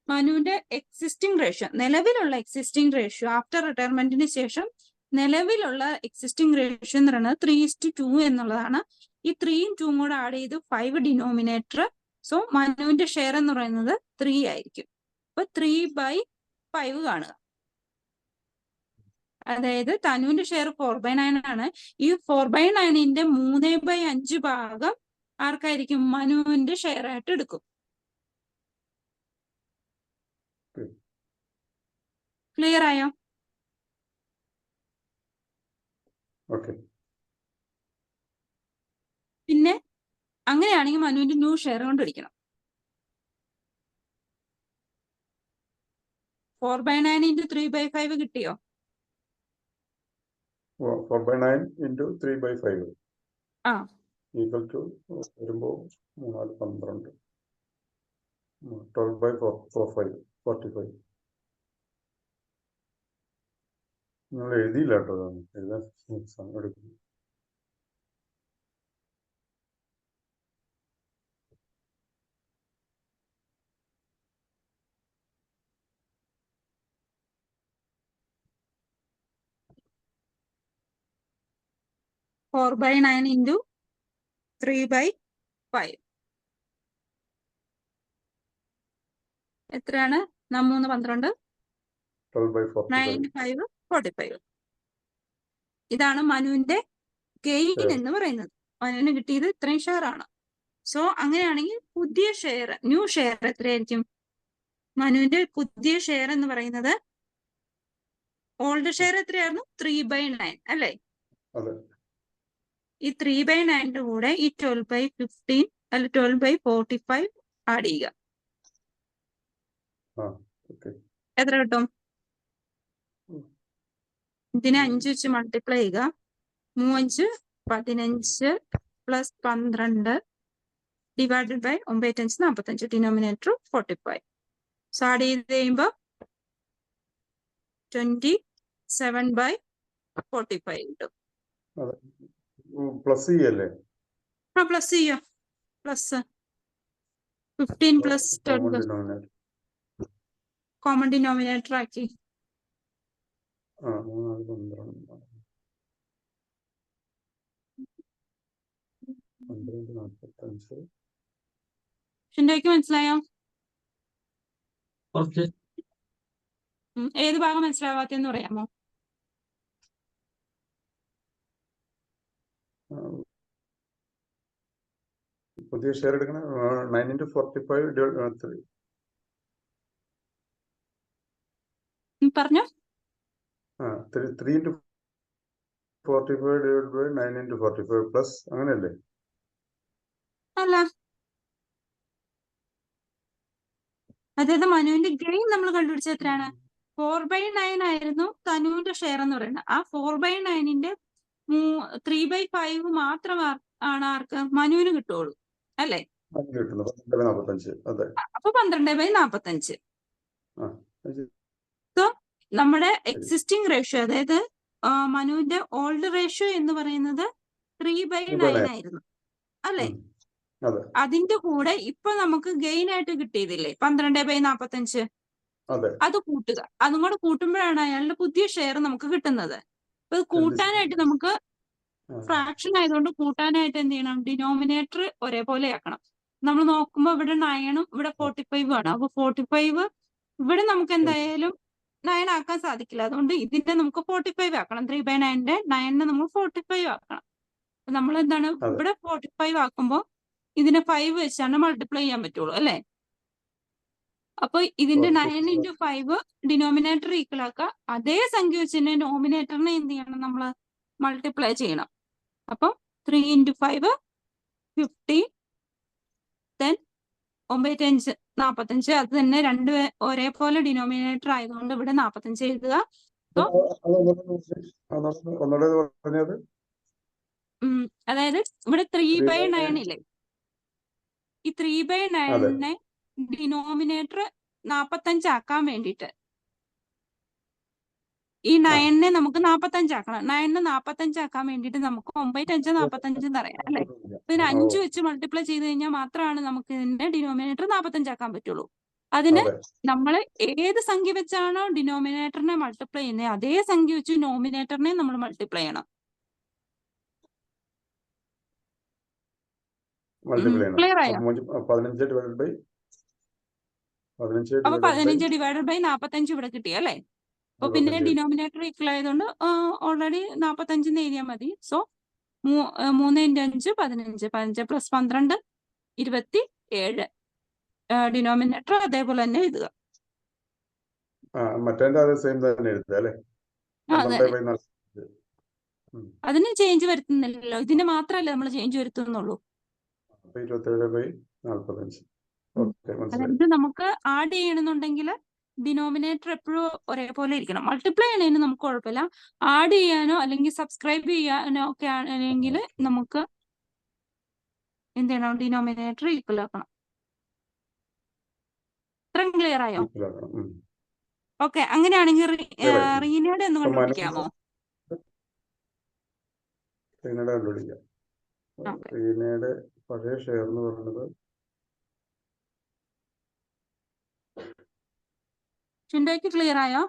മനുവിന്റെ എക്സിസ്റ്റിംഗ് റേഷ്യോ, നിലവിലുള്ള എക്സിസ്റ്റിംഗ് റേഷ്യോ ആഫ്റ്റർ റിട്ടയർമെന്റിന് ശേഷം നിലവിലുള്ള എക്സിസ്റ്റിംഗ് റേഷ്യോ എന്ന് പറയുന്നത് 3:2 എന്നുള്ളതാണ്. ഈ 3യും 2ഉം കൂടെ ആഡ് ചെയ്ത് 5 ഡിനോമിനേറ്റർ. സോ മനുവിന്റെ ഷെയർ എന്ന് പറയുന്നത് 3 ആയിരിക്കും. അപ്പൊ 3/5 കാണുക. അതായത് തനുവിന്റെ ഷെയർ 4/9 ആണ്. ഈ 4/9ന്റെ 3/5 ഭാഗം ആർക്കായിരിക്കും? മനുവിന്റെ ഷെയർ ആയിട്ട് എടുക്കും. ക്ലിയർ ആയോ? ഓക്കെ. പിന്നെ അങ്ങനെയാണെങ്കിൽ മനുവിന്റെ ന്യൂ ഷെയർ കൊണ്ടിരിക്കണം. 4/9 into 3/5 കിട്ടിയോ? 4/9 into 3/5 ആ ഈക്വൽ ടു വരുമ്പോ 3 12 12/4 45. നിങ്ങൾ എഴുതിയില്ല കേട്ടോ, എഴുതാൻ സമയം എടുക്കും. ഫോർ ബൈ 9 into 3/5 എത്രയാണ്? 3 12 9 into 5 45. ഇതാണ് മനുവിന്റെ ഗെയിൻ എന്ന് പറയുന്നത്. മനുവിന് കിട്ടിയത് ഇത്രയും ഷെയർ ആണ്. സോ അങ്ങനെയാണെങ്കിൽ പുതിയ ഷെയർ, ന്യൂ ഷെയർ എത്രയായിരിക്കും? മനുവിന്റെ പുതിയ ഷെയർ എന്ന് പറയുന്നത് ഓൾഡ് ഷെയർ എത്രയായിരുന്നു? 3/9 അല്ലേ? ഈ 3/9ന്റെ കൂടെ ഈ 12/15 അല്ല 12/45 ആഡ് ചെയ്യുക. എത്ര കിട്ടും? ഇതിനെ 5 വെച്ച് മൾട്ടിപ്ലൈ ചെയ്യുക. 3 5 15 plus 12 divided by 9 5 45. Denominator 45. So add ചെയ്ത് കഴിയുമ്പോൾ 27/45 കിട്ടും. പ്ലസ് ചെയ്യല്ലേ? പ്ലസ് ചെയ്യോ? പ്ലസ് 15 പ്ലസ് 12 കോമൺ ഡിനോമിനേറ്റർ ആക്കി. ഷിൻഡോയ്ക്ക് മനസ്സിലായോ? ഏത് ഭാഗം മനസ്സിലാവാത്തെന്ന് പറയാമോ? പുതിയ ഷെയർ എടുക്കണ 9 into 45 പറഞ്ഞോ. 3 into 45 divided by 9 into 45 plus അങ്ങനെയല്ലേ? അല്ല, അതായത് മനുവിന്റെ ഗെയിൻ നമ്മൾ കണ്ടുപിടിച്ചത് എത്രയാണ്? 4/9 ആയിരുന്നു തനുവിന്റെ ഷെയർ എന്ന് പറയുന്നത്. ആ 4/9ന്റെ 3/5 മാത്രം ആണ് ആർക്ക്? മനുവിന് കിട്ടുള്ളൂ അല്ലേ? അപ്പൊ 12/45. സോ നമ്മുടെ എക്സിസ്റ്റിംഗ് റേഷ്യോ, അതായത് മനുവിന്റെ ഓൾഡ് റേഷ്യോ എന്ന് പറയുന്നത് 3/9 ആയിരുന്നു അല്ലെ? അതെ അതിന്റെ കൂടെ ഇപ്പൊ നമുക്ക് ഗെയിൻ ആയിട്ട് കിട്ടിയതില്ലേ 12/45, അതെ അത് കൂട്ടുക. അതും കൂടെ കൂട്ടുമ്പോഴാണ് അയാളുടെ പുതിയ ഷെയർ നമുക്ക് കിട്ടുന്നത്. അപ്പൊ ഇത് കൂട്ടാനായിട്ട് നമുക്ക് ഫ്രാക്ഷൻ ആയതുകൊണ്ട് കൂട്ടാനായിട്ട് എന്ത് ചെയ്യണം? ഡിനോമിനേറ്റർ ഒരേപോലെ ആക്കണം. നമ്മൾ നോക്കുമ്പോൾ ഇവിടെ 9ഉം ഇവിടെ 45 ആണ്. അപ്പൊ 45 ഇവിടെ നമുക്ക് എന്തായാലും 9 ആക്കാൻ സാധിക്കില്ല. അതുകൊണ്ട് ഇതിന്റെ നമുക്ക് 45 ആക്കണം. 3/9ന്റെ 9നെ നമ്മൾ 45 ആക്കണം. അപ്പൊ നമ്മൾ എന്താണ് ഇവിടെ 45 ആക്കുമ്പോൾ ഇതിനെ 5 വെച്ചാണ് മൾട്ടിപ്ലൈ ചെയ്യാൻ പറ്റുള്ളൂ അല്ലെ? അപ്പൊ ഇതിന്റെ 9 into 5 ഡിനോമിനേറ്റർ ഈക്വൽ ആക്കുക. അതേ സംഖ്യ വെച്ച് തന്നെ നോമിനേറ്ററിനെ എന്ത് ചെയ്യണം? നമ്മൾ മൾട്ടിപ്ലൈ ചെയ്യണം. അപ്പം 3 into 5 50, then 9×5 45. അത് തന്നെ രണ്ട് ഒരേപോലെ ഡിനോമിനേറ്റർ ആയതുകൊണ്ട് ഇവിടെ 45 എഴുതുക. ഒന്നുകൂടെ പറഞ്ഞത് അതായത് ഇവിടെ 3/9 ഇല്ലേ? ഈ 3/9നെ ഡിനോമിനേറ്റർ 45 ആക്കാൻ വേണ്ടിയിട്ട് ഈ 9നെ നമുക്ക് 45 ആക്കണം. 9നെ 45 ആക്കാൻ വേണ്ടിയിട്ട് നമുക്ക് 9×5 45 എന്നറിയാം അല്ലെ? അപ്പൊ ഇതിന് 5 വെച്ച് മൾട്ടിപ്ലൈ ചെയ്ത് കഴിഞ്ഞാൽ മാത്രമാണ് നമുക്ക് ഇതിന്റെ ഡിനോമിനേറ്റർ 45 ആക്കാൻ പറ്റുള്ളൂ. അതിന് നമ്മൾ ഏത് സംഖ്യ വെച്ചാണോ ഡിനോമിനേറ്ററിനെ മൾട്ടിപ്ലൈ ചെയ്യുന്നത് അതേ സംഖ്യ വെച്ച് നോമിനേറ്ററിനെ നമ്മൾ മൾട്ടിപ്ലൈ ചെയ്യണം. ക്ലിയർ ആയോ? 15/45 ഇവിടെ കിട്ടി അല്ലെ? അപ്പൊ പിന്നെ ഡിനോമിനേറ്റർ ഈക്വൽ ആയതുകൊണ്ട് ഓൾറെഡി 45 എഴുതിയാൽ മതി. സോ 3×5 15, 15 + 12 27. ഡിനോമിനേറ്റർ അതേപോലെ തന്നെ എഴുതുക. അതിന് ചേഞ്ച് വരുത്തുന്നില്ലല്ലോ. ഇതിന് മാത്രമല്ല നമ്മൾ ചേഞ്ച് വരുത്തുന്നുള്ളൂ. അതായത് നമുക്ക് ആഡ് ചെയ്യണമെന്നുണ്ടെങ്കിൽ ഡിനോമിനേറ്റർ എപ്പോഴും ഒരേപോലെ ഇരിക്കണം. മൾട്ടിപ്ലൈ ചെയ്യണതിന് നമുക്ക് കുഴപ്പമില്ല. ആഡ് ചെയ്യാനോ അല്ലെങ്കിൽ സബ്സ്ക്രൈബ് ചെയ്യാനോ ഒക്കെ ആണെങ്കിൽ നമുക്ക് എന്ത് ചെയ്യണം? ഡിനോമിനേറ്റർ ഈക്വൽ ആക്കണം. ഇത്രയും ക്ലിയർ ആയോ? ഓക്കെ, അങ്ങനെയാണെങ്കിൽ റീനയുടെ ഒന്ന് കണ്ടുപിടിക്കാമോ? റീനയുടെ പഴയ ഷെയർ എന്ന് പറയുന്നത് ചിന്തയ്ക്ക് ക്ലിയർ ആയോ?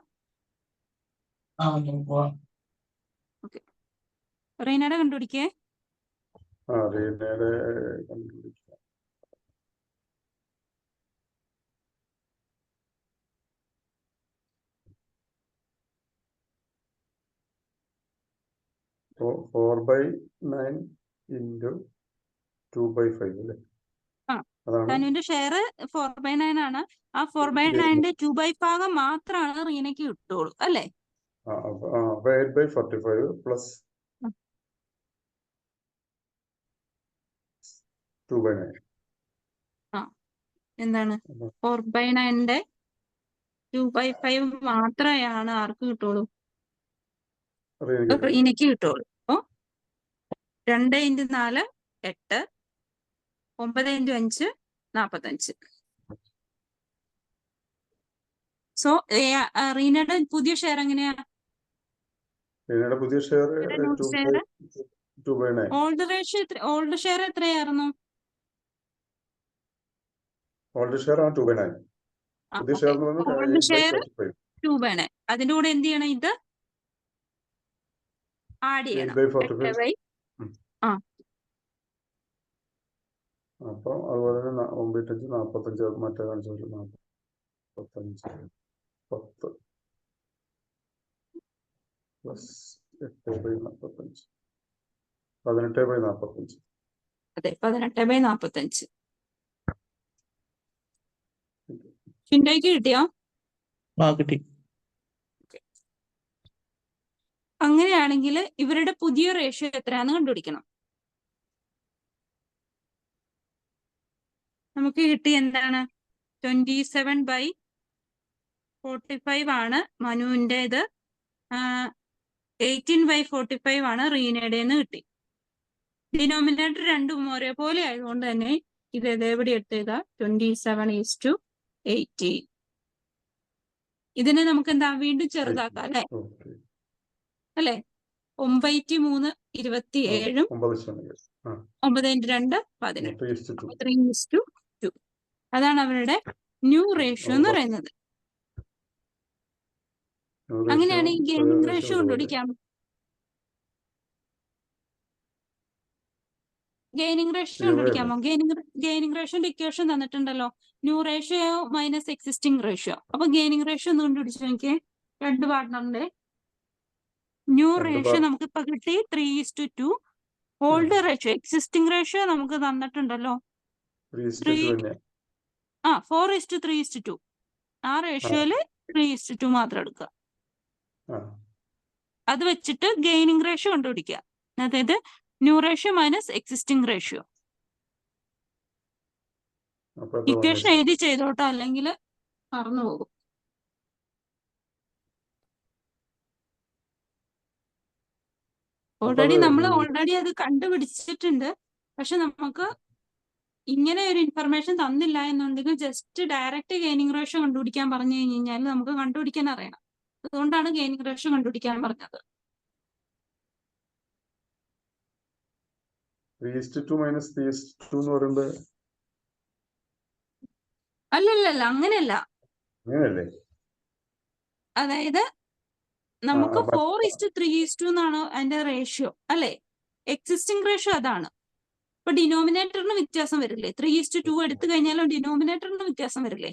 ഓക്കെ, റീനയുടെ കണ്ടുപിടിക്കേ. റീനയുടെ കണ്ടുപിടിക്കാം. So 4/9 into 2/5 അല്ലേ? തനുവിന്റെ ഷെയർ 4/9 ആണ്. ആ 4/9ന്റെ 2/5 ഭാഗം മാത്രമാണ് റീനയ്ക്ക് കിട്ടുള്ളൂ അല്ലേ? 8/45 പ്ലസ് 2/9. എന്താണ് 4/9ന്റെ 2/5 മാത്രമാണ് ആർക്ക് കിട്ടുള്ളൂ? റീനയ്ക്ക് കിട്ടുള്ളൂ. അപ്പൊ 2×4 8, 9×5 45. സോ റീനയുടെ പുതിയ ഷെയർ എങ്ങനെയാ? റീനയുടെ പുതിയ ഷെയർ 2/9. ഓൾഡ് ഷെയർ എത്രയായിരുന്നു? Old share 2/9. പുതിയ ഷെയർ ഓൾഡ് ഷെയർ 2/9. അതിന്റെ കൂടെ എന്ത് ചെയ്യണം? ഇത് ആഡ് ചെയ്യണം. അപ്പൊ അതുപോലെ തന്നെ 9×5 45. മറ്റേ കാണിച്ചു 45 10 പ്ലസ് 8/45 18/45. അതെ, 18/45. ചിന്തയ്ക്ക് കിട്ടിയോ? കിട്ടി. അങ്ങനെയാണെങ്കിൽ ഇവരുടെ പുതിയ റേഷ്യോ എത്രയാന്ന് കണ്ടുപിടിക്കണം. നമുക്ക് കിട്ടി എന്താണ്? 27/45 ആണ് മനുവിൻ്റെത്. 18/45 ആണ് റീനയുടേന്ന് കിട്ടി. ഡിനോമിനേറ്റർ രണ്ടും ഒരേപോലെ ആയതുകൊണ്ട് തന്നെ ഇത് എവിടെ എടുത്തുക? 27:18. ഇതിനെ നമുക്ക് എന്താ വീണ്ടും ചെറുതാക്കാം അല്ലെ? അല്ലെ? 9/3 27 9/2 18 3:2. അതാണ് അവരുടെ ന്യൂ റേഷ്യോ എന്ന് പറയുന്നത്. അങ്ങനെയാണ് ഈ ഗെയിനിങ് റേഷ്യോ കണ്ടുപിടിക്കാം. ഗെയിനിങ് റേഷ്യോ കണ്ടുപിടിക്കാമോ? ഗെയിനിങ് റേഷ്യോന്റെ ഇക്വേഷൻ തന്നിട്ടുണ്ടല്ലോ, new ratio minus existing ratio. അപ്പൊ ഗെയിനിങ് റേഷ്യോ ഒന്ന് കണ്ടുപിടിച്ചു എനിക്ക്. രണ്ട് പാർട്ട്ണറിന്റെ ന്യൂ റേഷ്യോ നമുക്ക് ഇപ്പൊ കിട്ടി 3:2. ഓൾഡ് റേഷ്യോ എക്സിസ്റ്റിംഗ് റേഷ്യോ നമുക്ക് തന്നിട്ടുണ്ടല്ലോ 4:3:2. ആ റേഷ്യോയില് 3:2 മാത്രം എടുക്കുക. അത് വെച്ചിട്ട് ഗെയിനിങ് റേഷ്യോ കണ്ടുപിടിക്കുക. അതായത് new ratio minus existing ratio. Equation എഴുതി ചെയ്തോട്ടോ, അല്ലെങ്കിൽ മറന്നു പോകും. നമ്മൾ ഓൾറെഡി അത് കണ്ടുപിടിച്ചിട്ടുണ്ട്. പക്ഷെ നമുക്ക് ഇങ്ങനെ ഒരു ഇൻഫർമേഷൻ തന്നില്ല എന്നുണ്ടെങ്കിൽ ജസ്റ്റ് ഡയറക്റ്റ് ഗെയിനിങ് റേഷ്യോ കണ്ടുപിടിക്കാൻ പറഞ്ഞു കഴിഞ്ഞാൽ നമുക്ക് കണ്ടുപിടിക്കാൻ അറിയണം. അതുകൊണ്ടാണ് ഗെയിനിങ് റേഷ്യോ കണ്ടുപിടിക്കാൻ പറഞ്ഞത്. 3:2 മൈനസ് 3:2 എന്ന് പറയുമ്പോ അല്ലല്ല അങ്ങനെയല്ല. അതായത് നമുക്ക് 4:3:2 എന്നാണ് അതിന്റെ റേഷ്യോ അല്ലെ? എക്സിസ്റ്റിംഗ് റേഷ്യോ അതാണ്. ഇപ്പൊ ഡിനോമിനേറ്ററിന് വ്യത്യാസം വരില്ലേ? 3:2 എടുത്തു കഴിഞ്ഞാലും ഡിനോമിനേറ്ററിന് വ്യത്യാസം വരില്ലേ?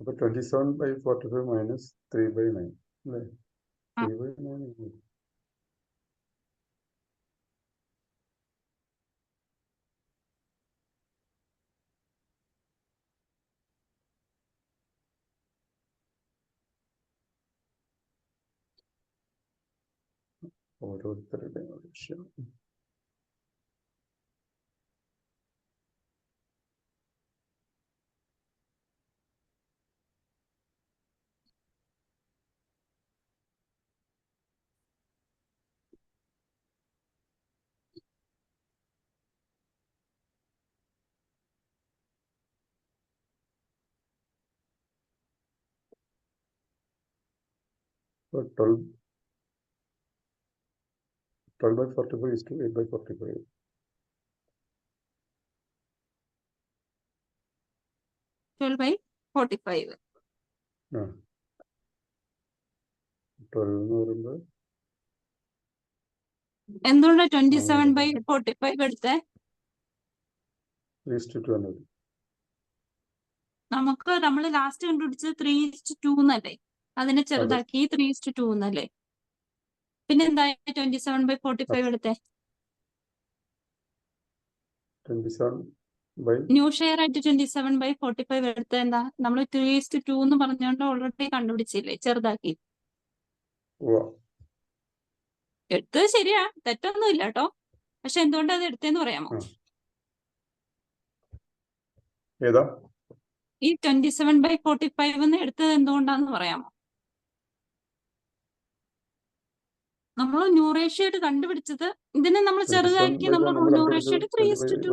അപ്പൊ 27/45 മൈനസ് 3/9 അല്ലേ? 3/9 ഓരോരുത്തരുടെ വിഷയം. So 12/45 is to 8/45. 12/45. 12 എന്ന് പറയുമ്പോൾ എന്തുകൊണ്ടാ 27/45 എടുത്തേ? 3:2 നമ്മൾ ലാസ്റ്റ് കണ്ടുപിടിച്ചത് 3:2 എന്നല്ലേ? അതിനെ ചെറുതാക്കി 3:2 എന്നല്ലേ? പിന്നെ എന്താ 27/45 എടുത്തേ? ന്യൂ ഷെയർ ആയിട്ട് 27/45 എടുത്ത എന്താ? നമ്മൾ 3:2 എന്ന് പറഞ്ഞുകൊണ്ട് ഓൾറെഡി കണ്ടുപിടിച്ചില്ലേ, ചെറുതാക്കി. എടുത്തത് ശരിയാ, തെറ്റൊന്നും ഇല്ല കേട്ടോ. പക്ഷെ എന്തുകൊണ്ടാ അത് എടുത്തേന്ന് പറയാമോ? ഈ 27/45 എന്ന് എടുത്തത് എന്തുകൊണ്ടാന്ന് പറയാമോ? നമ്മൾ ന്യൂ റേഷ്യോ ആയിട്ട് കണ്ടുപിടിച്ചത്, ഇതിനെ നമ്മൾ ചെറുതാക്കി നമ്മൾ ന്യൂ റേഷ്യോ ആയിട്ട് 3:2.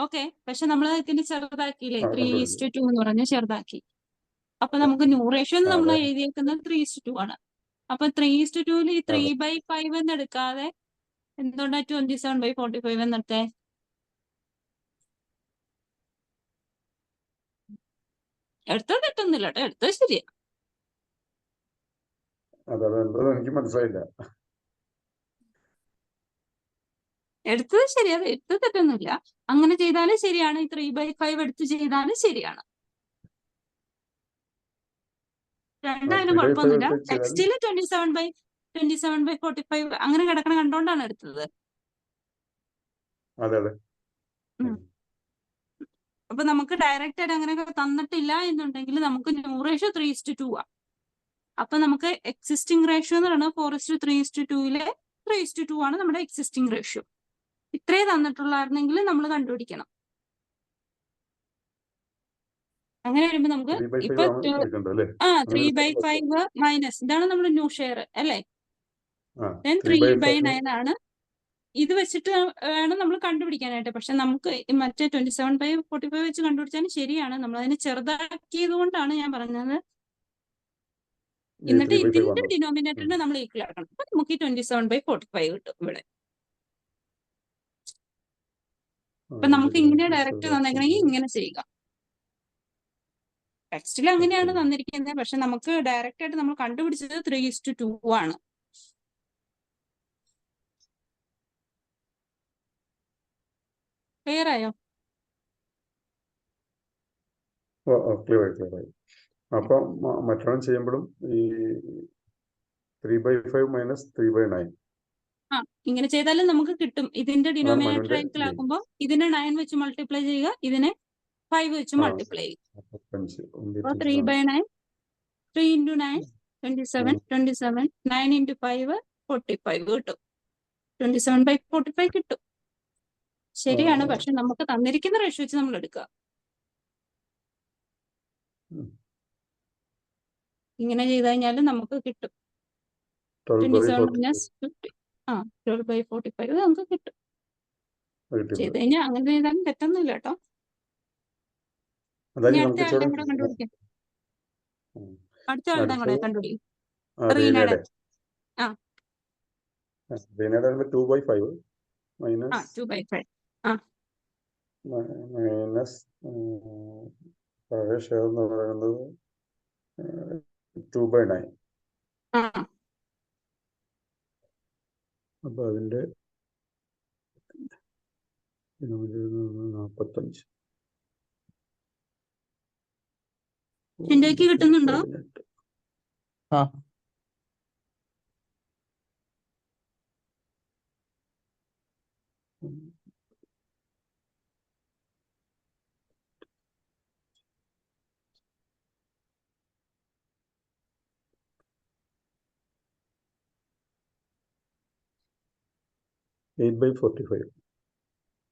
ഓക്കെ, പക്ഷെ നമ്മൾ ഇതിന് ചെറുതാക്കിയില്ലേ, 3:2 എന്ന് പറഞ്ഞ് ചെറുതാക്കി. അപ്പൊ നമുക്ക് ന്യൂ റേഷ്യോ നമ്മൾ എഴുതിയേക്കുന്നത് 3:2 ആണ്. അപ്പൊ 3:2 ഈ 3/5 എന്ന് എടുക്കാതെ എന്തുകൊണ്ടാ 27/45 എന്നെടുത്തേ? എടുത്തത് തെറ്റൊന്നുമില്ല കേട്ടോ, എടുത്തത് ശരിയാ. എനിക്ക് മനസ്സിലായില്ല. എടുത്തത് ശരിയാ, എടുത്തത് തെറ്റൊന്നുമില്ല. അങ്ങനെ ചെയ്താലും ശരിയാണ്, ഈ 3/5 എടുത്ത് ചെയ്താലും ശരിയാണ്. രണ്ടായാലും കുഴപ്പമൊന്നുമില്ല. ടെക്സ്റ്റില് 27/45 അങ്ങനെ കിടക്കണ കണ്ടോണ്ടാണ് എടുത്തത്. അപ്പൊ നമുക്ക് ഡയറക്റ്റ് ആയിട്ട് അങ്ങനെ തന്നിട്ടില്ല എന്നുണ്ടെങ്കിൽ നമുക്ക് ന്യൂ റേഷ്യോ 3:2 ആ. അപ്പൊ നമുക്ക് എക്സിസ്റ്റിംഗ് റേഷ്യോ എന്ന് പറയുന്നത് 4:3:2 3:2 ആണ് നമ്മുടെ എക്സിസ്റ്റിംഗ് റേഷ്യോ. ഇത്രേ തന്നിട്ടുള്ളായിരുന്നെങ്കിൽ നമ്മൾ കണ്ടുപിടിക്കണം. അങ്ങനെ വരുമ്പോ നമുക്ക് 3/5 ഇപ്പൊ ആണ് എടുക്കേണ്ടത് അല്ലേ? 3/5 മൈനസ് ഇതാണ് നമ്മുടെ ന്യൂ ഷെയർ അല്ലേ? ആ, ദെൻ 3/5 3/9 ആണ്. ഇത് വെച്ചിട്ട് വേണം നമ്മൾ കണ്ടുപിടിക്കാനായിട്ട്. പക്ഷെ നമുക്ക് മറ്റേ 27/45 വെച്ച് കണ്ടുപിടിച്ചാലും ശരിയാണ്. നമ്മൾ അതിനെ ചെറുതാക്കിയത് കൊണ്ടാണ് ഞാൻ പറഞ്ഞത്. ഈ എന്നിട്ട് 3/5 ഇതിന്റെ വന്നത്. ഡിനോമിനേറ്ററിനെ നമ്മൾ ഈക്വൽ ആക്കണം. അപ്പൊ നമുക്ക് ഈ 27/45 കിട്ടും ഇവിടെ. അപ്പൊ നമുക്ക് ഇങ്ങനെ ഡയറക്റ്റ് തന്നേക്കണമെങ്കിൽ ഇങ്ങനെ ചെയ്യുക. ടെക്സ്റ്റിൽ അങ്ങനെയാണ് തന്നിരിക്കുന്നത്. പക്ഷെ നമുക്ക് ഡയറക്റ്റ് ആയിട്ട് നമ്മൾ കണ്ടുപിടിച്ചത് 3:2 ആണ്. ക്ലിയർ ആയോ? ക്ലിയർ ആയി. അപ്പം മറ്റൊന്നും ചെയ്യുമ്പോഴും ഈ 3/5 മൈനസ് 3/9 ഇങ്ങനെ ചെയ്താലും നമുക്ക് കിട്ടും. ഇതിന്റെ ഡിനോമിനേറ്റർ മനുവിന്റെ ഈക്വലാക്കുമ്പോൾ ഇതിനെ 9 വെച്ച് മൾട്ടിപ്ലൈ ചെയ്യുക, ഇതിനെ 5 വെച്ച് മൾട്ടിപ്ലൈ ചെയ്യുക. 3/9 3 into 9 27 27 9 into 5 45 കിട്ടും. 27/45 കിട്ടും. ശരിയാണ്. പക്ഷെ നമുക്ക് തന്നിരിക്കുന്ന റേഷ്യോ വെച്ച് നമ്മൾ എടുക്കുക. ഇങ്ങനെ ചെയ്ത് കഴിഞ്ഞാൽ നമുക്ക് കിട്ടും 27 minus 50. 12/45 നമുക്ക് കിട്ടും. ചെയ്ത് കഴിഞ്ഞാൽ അങ്ങനെ ചെയ്താലും തെറ്റൊന്നുമില്ല കേട്ടോ. ഇനി അടുത്ത ആളുടെ കൂടെ കണ്ടുപിടിക്കാം. അടുത്ത ആളുടെ കൂടെ കണ്ടുപിടിക്കും. റീനയുടെ 2/5 മൈനസ് 2/5 മൈനസ് ഷെയർ എന്ന് പറയുന്നത് 2/9. അപ്പൊ അതിന്റെ 45 ചിന്തയ്ക്ക് കിട്ടുന്നുണ്ടോ? ആ 8/45.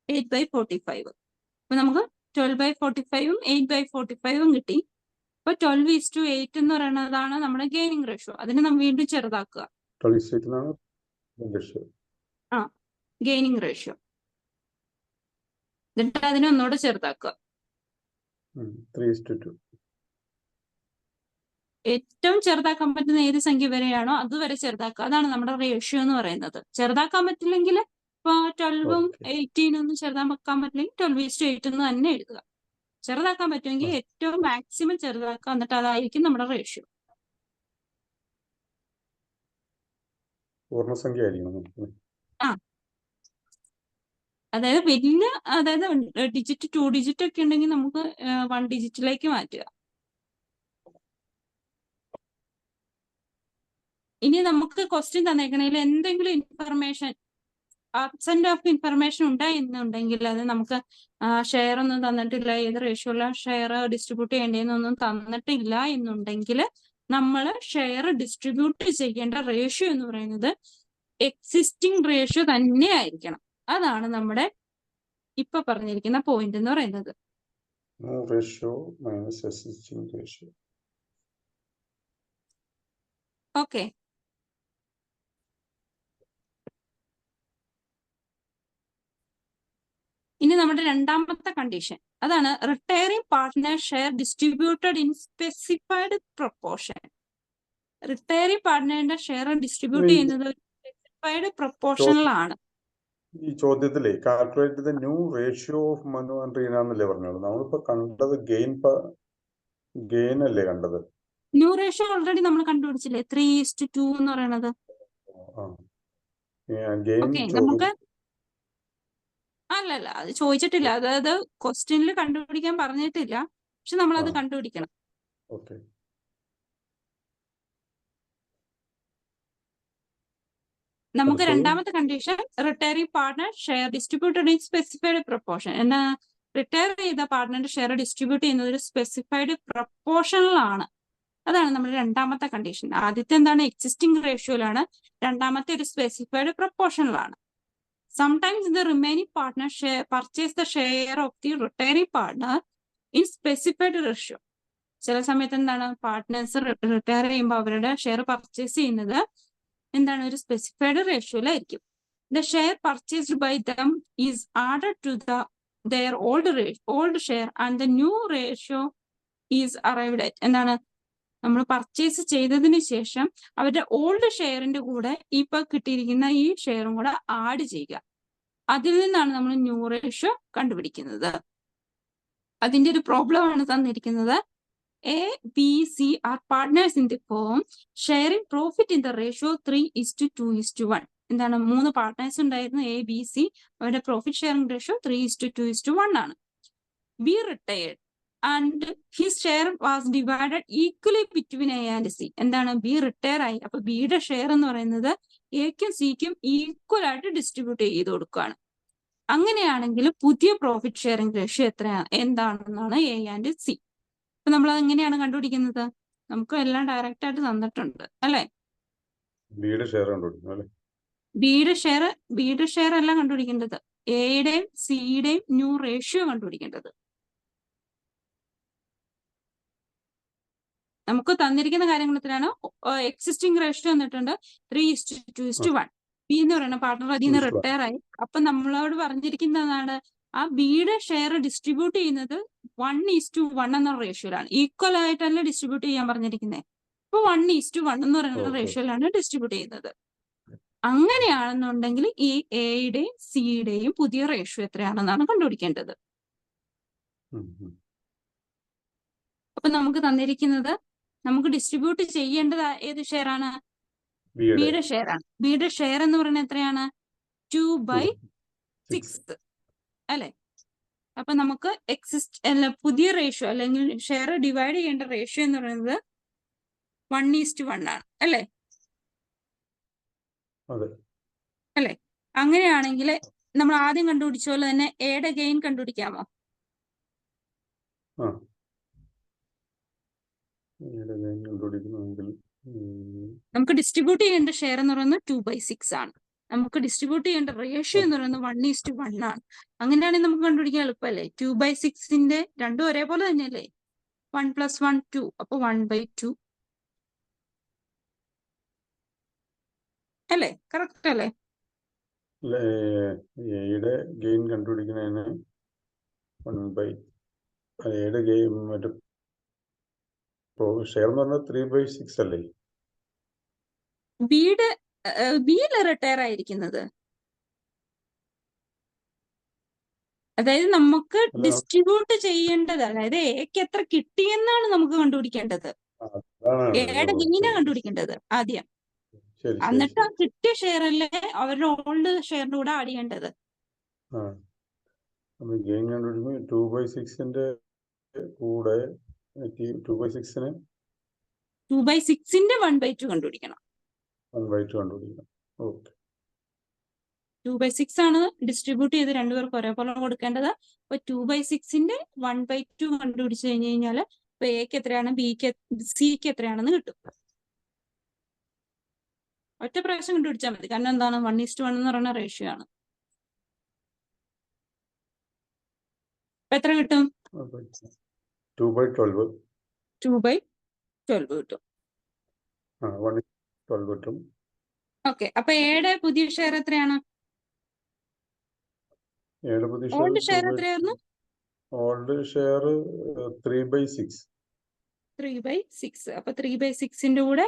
8/45. അപ്പൊ നമുക്ക് 12/45 8/45 കിട്ടി. അപ്പൊ 12:8 എന്ന് പറയുന്നതാണ് നമ്മുടെ ഗെയിനിങ് റേഷ്യോ. അതിനെ നമ്മൾ വീണ്ടും ചെറുതാക്കുക. Gaining ratio. എന്നിട്ട് അതിനെ ഒന്നുകൂടെ ചെറുതാക്കുക. 3:2. ഏറ്റവും ചെറുതാക്കാൻ പറ്റുന്ന ഏത് സംഖ്യ വരെയാണോ അതുവരെ ചെറുതാക്കുക. അതാണ് നമ്മുടെ റേഷ്യോ എന്ന് പറയുന്നത്. ചെറുതാക്കാൻ പറ്റില്ലെങ്കിൽ ഇപ്പൊ 12ഉം 18 ഒന്നും ചെറുതാക്കാൻ പറ്റില്ലെങ്കിൽ 12:8 എന്ന് തന്നെ എഴുതുക. ചെറുതാക്കാൻ പറ്റുമെങ്കിൽ ഏറ്റവും മാക്സിമം ചെറുതാക്കുക. എന്നിട്ട് അതായിരിക്കും നമ്മുടെ റേഷ്യോ. പൂർണ്ണസംഖ്യ ആയിരിക്കണം. അതായത് ഡിജിറ്റ് 2 ഡിജിറ്റ് ഒക്കെ ഉണ്ടെങ്കിൽ നമുക്ക് 1 ഡിജിറ്റിലേക്ക് മാറ്റുക. ഇനി നമുക്ക് ക്വസ്റ്റ്യൻ തന്നേക്കണേൽ എന്തെങ്കിലും ഇൻഫർമേഷൻ ആബ്സെന്റ് ഓഫ് ഇൻഫർമേഷൻ ഉണ്ടായെന്നുണ്ടെങ്കിൽ, അത് നമുക്ക് ഷെയർ ഒന്നും തന്നിട്ടില്ല, ഏത് റേഷ്യോയില ഷെയർ ഡിസ്ട്രിബ്യൂട്ട് ചെയ്യേണ്ടതെന്നൊന്നും തന്നിട്ടില്ല എന്നുണ്ടെങ്കിൽ നമ്മൾ ഷെയർ ഡിസ്ട്രിബ്യൂട്ട് ചെയ്യേണ്ട റേഷ്യോ എന്ന് പറയുന്നത് എക്സിസ്റ്റിംഗ് റേഷ്യോ തന്നെ ആയിരിക്കണം. അതാണ് നമ്മുടെ ഇപ്പൊ പറഞ്ഞിരിക്കുന്ന പോയിന്റ് എന്ന് പറയുന്നത്. ഓക്കെ. ഇനി നമ്മുടെ രണ്ടാമത്തെ കണ്ടീഷൻ അതാണ് retiring partner share distributed in specified proportion. Retiring പാർട്ട്ണറിന്റെ ഷെയർ ഡിസ്ട്രിബ്യൂട്ട് ചെയ്യുന്നത് സ്പെസിഫൈഡ് പ്രൊപ്പോർഷനിലാണ്. ഈ ചോദ്യത്തിലെ calculate the new ratio of Manu and Reena എന്നല്ലേ പറഞ്ഞോളൂ. നമ്മളിപ്പോ കണ്ടത് ഗെയിൻ അല്ലേ കണ്ടത്? ന്യൂ റേഷ്യോ ഓൾറെഡി നമ്മൾ കണ്ടുപിടിച്ചില്ലേ, 3:2 എന്ന് പറയുന്നത്. നമുക്ക് അല്ലല്ല, അത് ചോദിച്ചിട്ടില്ല. അതായത് ക്വസ്റ്റ്യനിൽ കണ്ടുപിടിക്കാൻ പറഞ്ഞിട്ടില്ല. പക്ഷെ നമ്മൾ അത് കണ്ടുപിടിക്കണം. നമുക്ക് രണ്ടാമത്തെ condition retiring partner share distributed in specified proportion. എന്നാ റിട്ടയർ ചെയ്ത പാർട്ട്ണറിന്റെ ഷെയർ ഡിസ്ട്രിബ്യൂട്ട് ചെയ്യുന്നത് ഒരു സ്പെസിഫൈഡ് പ്രൊപ്പോർഷനിലാണ്. അതാണ് നമ്മുടെ രണ്ടാമത്തെ കണ്ടീഷൻ. ആദ്യത്തെ എന്താണ്? എക്സിസ്റ്റിംഗ് റേഷ്യോയിലാണ്. രണ്ടാമത്തെ ഒരു specified പ്രൊപ്പോർഷനിലാണ്. Sometimes the remaining partner purchase the share of the retiring partner in specified ratio. ചില സമയത്ത് എന്താണ് പാർട്ട്നേഴ്സ് റിട്ടയർ ചെയ്യുമ്പോൾ അവരുടെ ഷെയർ പർച്ചേസ് ചെയ്യുന്നത് എന്താണ് ഒരു സ്പെസിഫൈഡ് റേഷ്യോയിലായിരിക്കും. The share purchased by them is added to their old share and the new ratio is arrived at. എന്താണ് നമ്മൾ പർച്ചേസ് ചെയ്തതിന് ശേഷം അവരുടെ ഓൾഡ് ഷെയറിന്റെ കൂടെ ഇപ്പൊ കിട്ടിയിരിക്കുന്ന ഈ ഷെയറും കൂടെ ആഡ് ചെയ്യുക. അതിൽ നിന്നാണ് നമ്മൾ ന്യൂ റേഷ്യോ കണ്ടുപിടിക്കുന്നത്. അതിന്റെ ഒരു പ്രോബ്ലം ആണ് തന്നിരിക്കുന്നത്. A, B, C are partners in the firm sharing profit in the ratio 3:2:1. എന്താണ് 3 പാർട്ട്നേഴ്സ് ഉണ്ടായിരുന്നു, A, B, C. അവരുടെ പ്രോഫിറ്റ് ഷെയറിംഗ് റേഷ്യോ 3:2:1 ആണ്. B retired and his share was divided equally between A and C. എന്താണ് B retire ആയി. അപ്പൊ ബിയുടെ share എന്ന് പറയുന്നത് എക്കും സിക്കും ഈക്വൽ ആയിട്ട് ഡിസ്ട്രിബ്യൂട്ട് ചെയ്ത് കൊടുക്കുകയാണ്. അങ്ങനെയാണെങ്കിൽ പുതിയ പ്രോഫിറ്റ് ഷെയറിംഗ് റേഷ്യോ എന്താണെന്നാണ് എ ആൻഡ് സി. അപ്പൊ നമ്മൾ അത് എങ്ങനെയാണ് കണ്ടുപിടിക്കുന്നത്? നമുക്ക് എല്ലാം ഡയറക്റ്റ് ആയിട്ട് തന്നിട്ടുണ്ട് അല്ലെ. ബിയുടെ ഷെയർ അല്ല കണ്ടുപിടിക്കേണ്ടത്, എയുടെയും സിയുടെയും ന്യൂ റേഷ്യോ കണ്ടുപിടിക്കേണ്ടത്. നമുക്ക് തന്നിരിക്കുന്ന കാര്യങ്ങളത്തിലാണ് എക്സിസ്റ്റിംഗ് റേഷ്യോ തന്നിട്ടുണ്ട് 3:2:1. ബി എന്ന് പറയുന്ന പാർട്ട്ണർ അതിൽ നിന്ന് റിട്ടയർ ആയി. അപ്പൊ നമ്മളോട് പറഞ്ഞിരിക്കുന്നതാണ് ആ ബിയുടെ ഷെയർ ഡിസ്ട്രിബ്യൂട്ട് ചെയ്യുന്നത് 1:1 എന്ന റേഷ്യോയിലാണ്. ഈക്വൽ ആയിട്ടല്ല ഡിസ്ട്രിബ്യൂട്ട് ചെയ്യാൻ പറഞ്ഞിരിക്കുന്നത്. അപ്പൊ 1:1 എന്ന് പറയുന്ന റേഷ്യോയിലാണ് ഡിസ്ട്രിബ്യൂട്ട് ചെയ്യുന്നത്. അങ്ങനെയാണെന്നുണ്ടെങ്കിൽ ഈ എയുടെയും സിയുടെയും പുതിയ റേഷ്യോ എത്രയാണെന്നാണ് കണ്ടുപിടിക്കേണ്ടത്. അപ്പൊ നമുക്ക് തന്നിരിക്കുന്നത് നമുക്ക് ഡിസ്ട്രിബ്യൂട്ട് ചെയ്യേണ്ടത് ഏത് ഷെയർ ആണ്? ബിയുടെ ഷെയർ ആണ്. ബിയുടെ ഷെയർ എന്ന് പറയുന്നത് എത്രയാണ്? 2/6 അല്ലെ. അപ്പൊ നമുക്ക് പുതിയ റേഷ്യോ അല്ലെങ്കിൽ ഷെയർ ഡിവൈഡ് ചെയ്യേണ്ട റേഷ്യോ എന്ന് പറയുന്നത് 1:1 ആണ് അല്ലെ. അല്ലെ. അങ്ങനെയാണെങ്കിൽ നമ്മൾ ആദ്യം കണ്ടുപിടിച്ച പോലെ തന്നെ എയുടെ ഗെയിൻ കണ്ടുപിടിക്കാമോ? നമുക്ക് ഡിസ്ട്രിബ്യൂട്ട് ചെയ്യേണ്ട ഷെയർ എന്ന് പറയുന്നത് 2/6 ആണ്. നമുക്ക് ഡിസ്ട്രിബ്യൂട്ട് ചെയ്യേണ്ട റേഷ്യോ എന്ന് പറയുന്നത് 1:1 ആണ്. അങ്ങനെയാണെങ്കിൽ നമുക്ക് കണ്ടുപിടിക്കാൻ എളുപ്പമല്ലേ. 2/6ന്റെ രണ്ടും ഒരേപോലെ തന്നെയല്ലേ. 1 + 1 2. അപ്പൊ 1/2 അല്ലേ. കറക്റ്റ് അല്ലേ? എയുടെ ഗെയിൻ കണ്ടുപിടിക്കുന്നതിന് എയുടെ ഗെയിൻ മറ്റേ ഷെയർ എന്ന് പറഞ്ഞാൽ 3/6 അല്ലേ. ബിയിലെ റിട്ടയർ ആയിരിക്കുന്നത്. അതായത് നമുക്ക് ഡിസ്ട്രിബ്യൂട്ട് ചെയ്യേണ്ടത്, അതായത് എക്ക് എത്ര കിട്ടിയെന്നാണ് നമുക്ക് കണ്ടുപിടിക്കേണ്ടത്. എയുടെ ഗെയിന കണ്ടുപിടിക്കേണ്ടത് ആദ്യം. എന്നിട്ട് ആ കിട്ടിയ ഷെയർ അല്ലേ അവരുടെ ഓൾഡ് ഷെയറിന്റെ കൂടെ ആഡ് ചെയ്യേണ്ടത്. ഗെയിൻ കണ്ടുപിടിക്കുമ്പോൾ 2/6ന്റെ കൂടെ 2/6ന് 2/6ന്റെ 1/2 കണ്ടുപിടിക്കണം. 1/2 കണ്ടുപിടിക്കണം. ഓക്കെ. 2/6 ആണ് ഡിസ്ട്രിബ്യൂട്ട് ചെയ്ത് രണ്ടുപേർക്ക് ഒരേപോലെ കൊടുക്കേണ്ടത്. അപ്പൊ 2/6ന്റെ 1/2 കണ്ടുപിടിച്ചു കഴിഞ്ഞു കഴിഞ്ഞാല് ഇപ്പൊ എക്ക് എത്രയാണ്, സിക്ക് എത്രയാണെന്ന് കിട്ടും. ഒറ്റ പ്രാവശ്യം കണ്ടുപിടിച്ചാൽ മതി. കാരണം എന്താണ് 1:1 എന്ന് പറയുന്ന റേഷ്യോ ആണ്. അപ്പൊ എത്ര കിട്ടും? 2/12 കിട്ടും. 1:12 കിട്ടും. ഓക്കെ. അപ്പൊ എയുടെ പുതിയ ഷെയർ എത്രയാണ്? ഓൾഡ് ഷെയർ എത്രയായിരുന്നു? Old share 3/6. 3/6. അപ്പൊ 3/6ന്റെ കൂടെ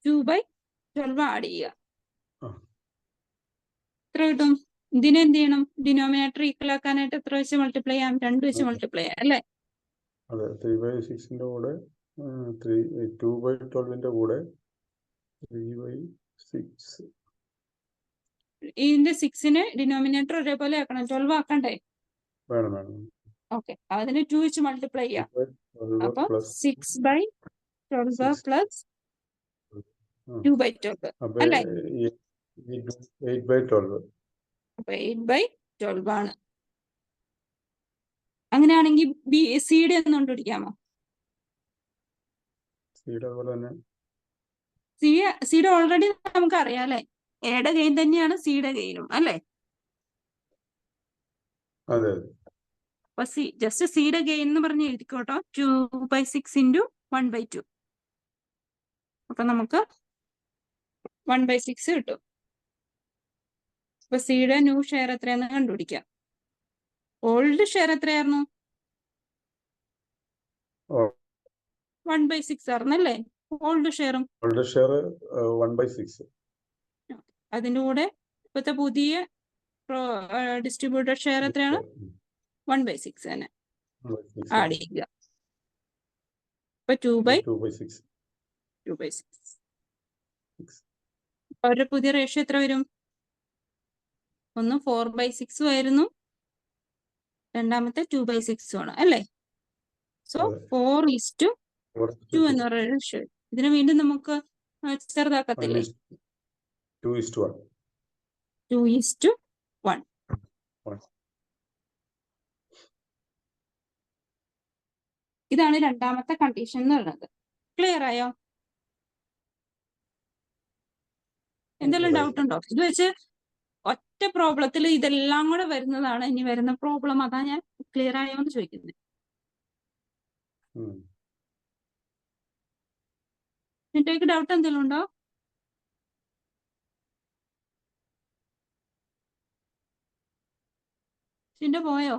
2/12 ആഡ് ചെയ്യുക. എത്ര കിട്ടും? ഇതിനെ എന്ത് ചെയ്യണം? ഡിനോമിനേറ്റർ ഈക്വൽ ആക്കാനായിട്ട് എത്ര വെച്ച് മൾട്ടിപ്ലൈ ചെയ്യാം? 2 വെച്ച് മൾട്ടിപ്ലൈ ചെയ്യാം അല്ലെ. അതെ. 3/6ന്റെ കൂടെ 2/12ന്റെ കൂടെ 3/6. ഇതിന്റെ 6ന് ഡിനോമിനേറ്റർ ഒരേപോലെ ആക്കണം. 12 ആക്കണ്ടേ? വേണം. ഓക്കെ. അതിന് 2 വെച്ച് മൾട്ടിപ്ലൈ ചെയ്യാം. അപ്പൊ 6/12 പ്ലസ് 2/12 അല്ലേ. 8/12. അപ്പൊ 8/12 ആണ്. അങ്ങനെയാണെങ്കിൽ സിയുടെ ഒന്ന് കണ്ടുപിടിക്കാമോ? സിയുടെ ഓൾറെഡി നമുക്ക് അറിയാം അല്ലെ. എയുടെ ഗെയിൻ തന്നെയാണ് സിയുടെ ഗെയിനും അല്ലെ. അതെ അപ്പൊ ജസ്റ്റ് സിയുടെ ഗെയിൻ എന്ന് പറഞ്ഞ് എഴുതിക്കോട്ടോ 2/6 ഇൻറ്റു 1/2. അപ്പൊ നമുക്ക് 1/6 കിട്ടും. അപ്പൊ സിയുടെ ന്യൂ ഷെയർ എത്രയാന്ന് കണ്ടുപിടിക്കാം. ഓൾഡ് ഷെയർ എത്രയായിരുന്നു? 1/6 ആയിരുന്നല്ലേ ഓൾഡ് ഷെയറും. Old share 1/6. അതിന്റെ കൂടെ ഇപ്പോഴത്തെ പുതിയ ഡിസ്ട്രിബ്യൂട്ടഡ് ഷെയർ എത്രയാണ്? 1/6 തന്നെ ആഡ് ചെയ്യുക. ഇപ്പൊ 2/6. അവരുടെ പുതിയ റേഷ്യോ എത്ര വരും? ഒന്ന് 4/6 ആയിരുന്നു, രണ്ടാമത്തെ 2/6 ആണ് അല്ലേ? സോ 4:2 എന്ന് പറയുന്ന റേഷ്യോ. ഇതിനെ വീണ്ടും നമുക്ക് ചെറുതാക്കത്തില്ലേ? 2:1. 2:1. ഇതാണ് രണ്ടാമത്തെ കണ്ടീഷൻ എന്ന് പറയുന്നത്. ക്ലിയർ ആയോ? എന്തെങ്കിലും ഡൗട്ട് ഉണ്ടോ? ഇത് വെച്ച് ഒറ്റ പ്രോബ്ലത്തിൽ ഇതെല്ലാം കൂടെ വരുന്നതാണ് ഇനി വരുന്ന പ്രോബ്ലം. അതാ ഞാൻ ക്ലിയർ ആയോ എന്ന് ചോദിക്കുന്നത്. എന്നിട്ടേക്ക് ഡൗട്ട് എന്തെങ്കിലും ഉണ്ടോ? ചിന്റെ പോയോ?